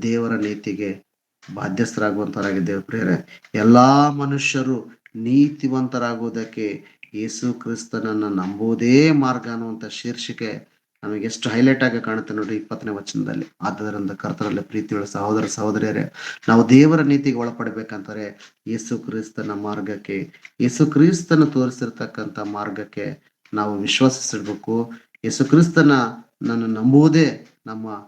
ದೇವರ ನೀತಿಗೆ ಬಾಧ್ಯಸ್ಥರಾಗುವಂತರಾಗಿದ್ದೇವೆ ಪ್ರೇರೆ. ಎಲ್ಲಾ ಮನುಷ್ಯರು ನೀತಿವಂತರಾಗುವುದಕ್ಕೆ ಯೇಸು ಕ್ರಿಸ್ತನನ್ನ ನಂಬುವುದೇ ಮಾರ್ಗ ಅನ್ನುವಂತ ಶೀರ್ಷಿಕೆ ನಮಗೆ ಎಷ್ಟು ಹೈಲೈಟ್ ಆಗಿ ಕಾಣುತ್ತೆ ನೋಡಿ 20ನೇ ವಚನದಲ್ಲಿ. ಆದ್ದರಿಂದ ಕರ್ತರಲ್ಲಿ ಪ್ರೀತಿಯುಳ್ಳ ಸಹೋದರ ಸಹೋದರಿಯರೇ, ನಾವು ದೇವರ ನೀತಿಗೆ ಒಳಪಡಬೇಕಂತಾರೆ ಯೇಸು ಕ್ರಿಸ್ತನ ಮಾರ್ಗಕ್ಕೆ, ಯೇಸು ಕ್ರಿಸ್ತನ ತೋರಿಸಿರ್ತಕ್ಕಂಥ ಮಾರ್ಗಕ್ಕೆ ನಾವು ವಿಶ್ವಾಸಿಸಿರ್ಬೇಕು. ಯೇಸು ಕ್ರಿಸ್ತನ ನನ್ನ ನಂಬುವುದೇ ನಮ್ಮ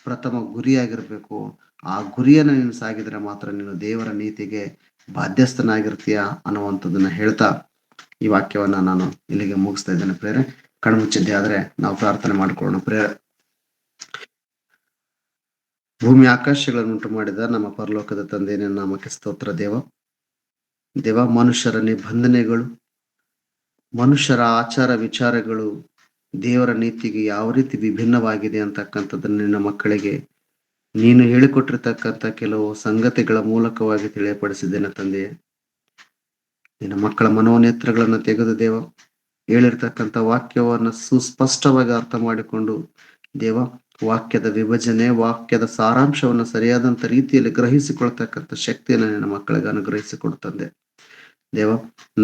ಪ್ರಥಮ ಗುರಿಯಾಗಿರ್ಬೇಕು. ಆ ಗುರಿಯನ್ನು ನೀನು ಸಾಗಿದ್ರೆ ಮಾತ್ರ ನೀನು ದೇವರ ನೀತಿಗೆ ಬಾಧ್ಯಸ್ಥನಾಗಿರ್ತೀಯ ಅನ್ನುವಂಥದ್ದನ್ನ ಹೇಳ್ತಾ ಈ ವಾಕ್ಯವನ್ನ ನಾನು ಇಲ್ಲಿಗೆ ಮುಗಿಸ್ತಾ ಇದ್ದೇನೆ ಪ್ರೇರೆ. ಕಣ್ಮುಚ್ಚಿದ್ದೆ ಆದ್ರೆ ನಾವು ಪ್ರಾರ್ಥನೆ ಮಾಡಿಕೊಳ್ಳೋಣ ಪ್ರೇರೆ. ಭೂಮಿ ಆಕಾಶಗಳನ್ನುಂಟು ಮಾಡಿದ ನಮ್ಮ ಪರಲೋಕದ ತಂದೆಯ ನಾಮಕ್ಕೆ ಸ್ತೋತ್ರ ದೇವ. ದೇವ, ಮನುಷ್ಯರ ನಿಬಂಧನೆಗಳು, ಮನುಷ್ಯರ ಆಚಾರ ವಿಚಾರಗಳು ದೇವರ ನೀತಿಗೆ ಯಾವ ರೀತಿ ವಿಭಿನ್ನವಾಗಿದೆ ಅಂತಕ್ಕಂಥದ್ದನ್ನು ನಿನ್ನ ಮಕ್ಕಳಿಗೆ ನೀನು ಹೇಳಿಕೊಟ್ಟಿರ್ತಕ್ಕಂಥ ಕೆಲವು ಸಂಗತಿಗಳ ಮೂಲಕವಾಗಿ ತಿಳಿಯಪಡಿಸಿದ್ದೇನೆ ತಂದೆಯೇ. ನಿನ್ನ ಮಕ್ಕಳ ಮನೋನೇತ್ರಗಳನ್ನು ತೆಗೆದು ದೇವ, ಹೇಳಿರ್ತಕ್ಕಂಥ ವಾಕ್ಯವನ್ನ ಸುಸ್ಪಷ್ಟವಾಗಿ ಅರ್ಥ ಮಾಡಿಕೊಂಡು ದೇವ, ವಾಕ್ಯದ ವಿಭಜನೆ, ವಾಕ್ಯದ ಸಾರಾಂಶವನ್ನು ಸರಿಯಾದಂತ ರೀತಿಯಲ್ಲಿ ಗ್ರಹಿಸಿಕೊಳ್ತಕ್ಕಂಥ ಶಕ್ತಿಯನ್ನು ನಿನ್ನ ಮಕ್ಕಳಿಗೆ ಅನುಗ್ರಹಿಸಿಕೊಡ್ತಂದೆ ದೇವ.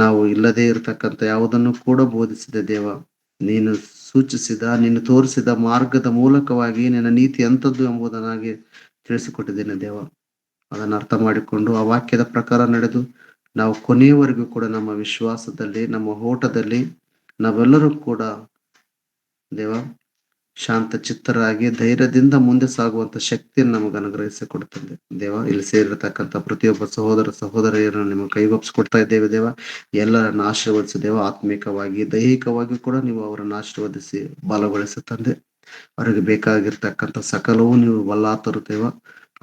ನಾವು ಇಲ್ಲದೆ ಇರತಕ್ಕಂಥ ಯಾವುದನ್ನು ಕೂಡ ಬೋಧಿಸಿದೆ ದೇವ. ನೀನು ಸೂಚಿಸಿದ, ನೀನು ತೋರಿಸಿದ ಮಾರ್ಗದ ಮೂಲಕವಾಗಿ ನಿನ್ನ ನೀತಿ ಎಂಥದ್ದು ಎಂಬುದನ್ನಾಗಿ ತಿಳಿಸಿಕೊಟ್ಟಿದ್ದೇನೆ ದೇವ. ಅದನ್ನು ಅರ್ಥ ಮಾಡಿಕೊಂಡು ಆ ವಾಕ್ಯದ ಪ್ರಕಾರ ನಡೆದು ನಾವು ಕೊನೆಯವರೆಗೂ ಕೂಡ ನಮ್ಮ ವಿಶ್ವಾಸದಲ್ಲಿ, ನಮ್ಮ ಓಟದಲ್ಲಿ ನಾವೆಲ್ಲರೂ ಕೂಡ ದೇವ ಶಾಂತ ಚಿತ್ತರಾಗಿ ಧೈರ್ಯದಿಂದ ಮುಂದೆ ಸಾಗುವಂತ ಶಕ್ತಿಯನ್ನು ನಮಗೆ ಅನುಗ್ರಹಿಸಿಕೊಡ್ತಂದೆ ದೇವ. ಇಲ್ಲಿ ಸೇರಿರತಕ್ಕಂಥ ಪ್ರತಿಯೊಬ್ಬ ಸಹೋದರ ಸಹೋದರಿಯರನ್ನು ನಿಮ್ಮ ಕೈಗೊಪ್ಪಿಸ್ಕೊಡ್ತಾ ಇದ್ದೇವೆ ದೇವ. ಎಲ್ಲರನ್ನು ಆಶೀರ್ವದಿಸಿ ದೇವ. ಆತ್ಮಿಕವಾಗಿ ದೈಹಿಕವಾಗಿ ಕೂಡ ನೀವು ಅವರನ್ನು ಆಶೀರ್ವದಿಸಿ ಬಲಗೊಳಿಸುತ್ತಂದೆ. ಅವರಿಗೆ ಬೇಕಾಗಿರ್ತಕ್ಕಂಥ ಸಕಲವೂ ನೀವು ವಲ್ಲಾತರು ದೇವ.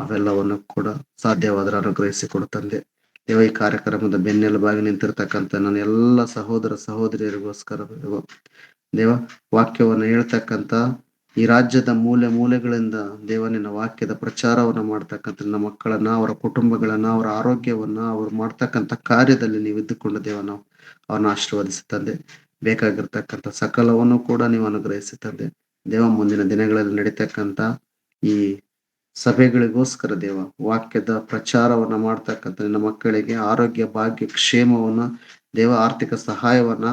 ಅವೆಲ್ಲವನ್ನು ಕೂಡ ಸಾಧ್ಯವಾದರೆ ಅನುಗ್ರಹಿಸಿಕೊಡ್ತಂದೆ ದೇವ. ಈ ಕಾರ್ಯಕ್ರಮದ ಬೆನ್ನೆಲುಬಾಗಿ ನಿಂತಿರ್ತಕ್ಕಂಥ ನನ್ನ ಎಲ್ಲ ಸಹೋದರ ಸಹೋದರಿಯರಿಗೋಸ್ಕರ ದೇವ, ವಾಕ್ಯವನ್ನು ಹೇಳ್ತಕ್ಕಂಥ ಈ ರಾಜ್ಯದ ಮೂಲೆ ಮೂಲೆಗಳಿಂದ ದೇವ ನಿನ್ನ ವಾಕ್ಯದ ಪ್ರಚಾರವನ್ನ ಮಾಡ್ತಕ್ಕಂಥ ನನ್ನ ಮಕ್ಕಳನ್ನ, ಅವರ ಕುಟುಂಬಗಳನ್ನ, ಅವರ ಆರೋಗ್ಯವನ್ನ, ಅವ್ರು ಮಾಡ್ತಕ್ಕಂಥ ಕಾರ್ಯದಲ್ಲಿ ನೀವು ಇದ್ದುಕೊಂಡು ದೇವ ನಾವು ಅವನ್ನ ಆಶೀರ್ವದಿಸುತ್ತಂದೆ. ಬೇಕಾಗಿರ್ತಕ್ಕಂಥ ಸಕಲವನ್ನು ಕೂಡ ನೀವು ಅನುಗ್ರಹಿಸುತ್ತಂದೆ ದೇವ. ಮುಂದಿನ ದಿನಗಳಲ್ಲಿ ನಡೀತಕ್ಕಂಥ ಈ ಸಭೆಗಳಿಗೋಸ್ಕರ ದೇವ, ವಾಕ್ಯದ ಪ್ರಚಾರವನ್ನ ಮಾಡ್ತಕ್ಕಂಥ ನಿನ್ನ ಮಕ್ಕಳಿಗೆ ಆರೋಗ್ಯ, ಭಾಗ್ಯ, ಕ್ಷೇಮವನ್ನ ದೇವ, ಆರ್ಥಿಕ ಸಹಾಯವನ್ನ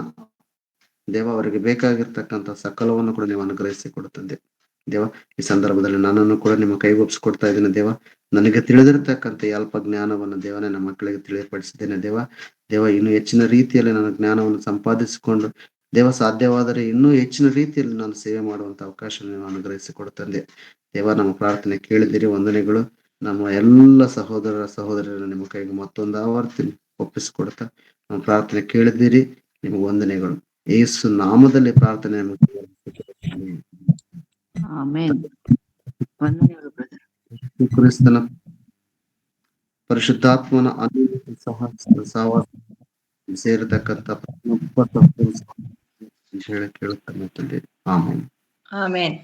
ದೇವ, ಅವರಿಗೆ ಬೇಕಾಗಿರ್ತಕ್ಕಂಥ ಸಕಲವನ್ನು ಕೂಡ ನೀವು ಅನುಗ್ರಹಿಸಿ ಕೊಡುತ್ತಂದೆ ದೇವ. ಈ ಸಂದರ್ಭದಲ್ಲಿ ನನ್ನನ್ನು ಕೂಡ ನಿಮ್ಮ ಕೈಗೊಪ್ಪಿಸ್ಕೊಡ್ತಾ ಇದ್ದೇನೆ ದೇವ. ನನಗೆ ತಿಳಿದಿರ್ತಕ್ಕಂಥ ಅಲ್ಪ ಜ್ಞಾನವನ್ನು ದೇವನೇ ನಮ್ಮ ಮಕ್ಕಳಿಗೆ ತಿಳಿಯಪಡಿಸಿದ್ದೇನೆ ದೇವ. ದೇವ, ಇನ್ನೂ ಹೆಚ್ಚಿನ ರೀತಿಯಲ್ಲಿ ನನ್ನ ಜ್ಞಾನವನ್ನು ಸಂಪಾದಿಸಿಕೊಂಡು ದೇವ, ಸಾಧ್ಯವಾದರೆ ಇನ್ನೂ ಹೆಚ್ಚಿನ ರೀತಿಯಲ್ಲಿ ನಾನು ಸೇವೆ ಮಾಡುವಂತ ಅವಕಾಶ ನೀವು ಅನುಗ್ರಹಿಸಿ ಕೊಡುತ್ತಂದೆ ದೇವ. ನಮ್ಮ ಪ್ರಾರ್ಥನೆ ಕೇಳಿದಿರಿ, ವಂದನೆಗಳು. ನಮ್ಮ ಎಲ್ಲ ಸಹೋದರ ಸಹೋದರಿಯರನ್ನು ನಿಮ್ಮ ಕೈಗೆ ಮತ್ತೊಂದು ಆವರ್ತಿ ಒಪ್ಪಿಸಿಕೊಡ್ತಾ ನಮ್ಮ ಪ್ರಾರ್ಥನೆ ಕೇಳಿದಿರಿ, ನಿಮಗೆ ವಂದನೆಗಳು. ಯೇಸು ನಾಮದಲ್ಲಿ ಪ್ರಾರ್ಥನೆ ಕ್ರಿಸ್ತನ ಪರಿಶುದ್ಧಾತ್ಮನ ಸಹವಾಸ ಸೇರತಕ್ಕಂಥ ಹೇಳಿ ಕೇಳುತ್ತಾನೆ. ಆಮೇಲೆ ಆಮೇನ್.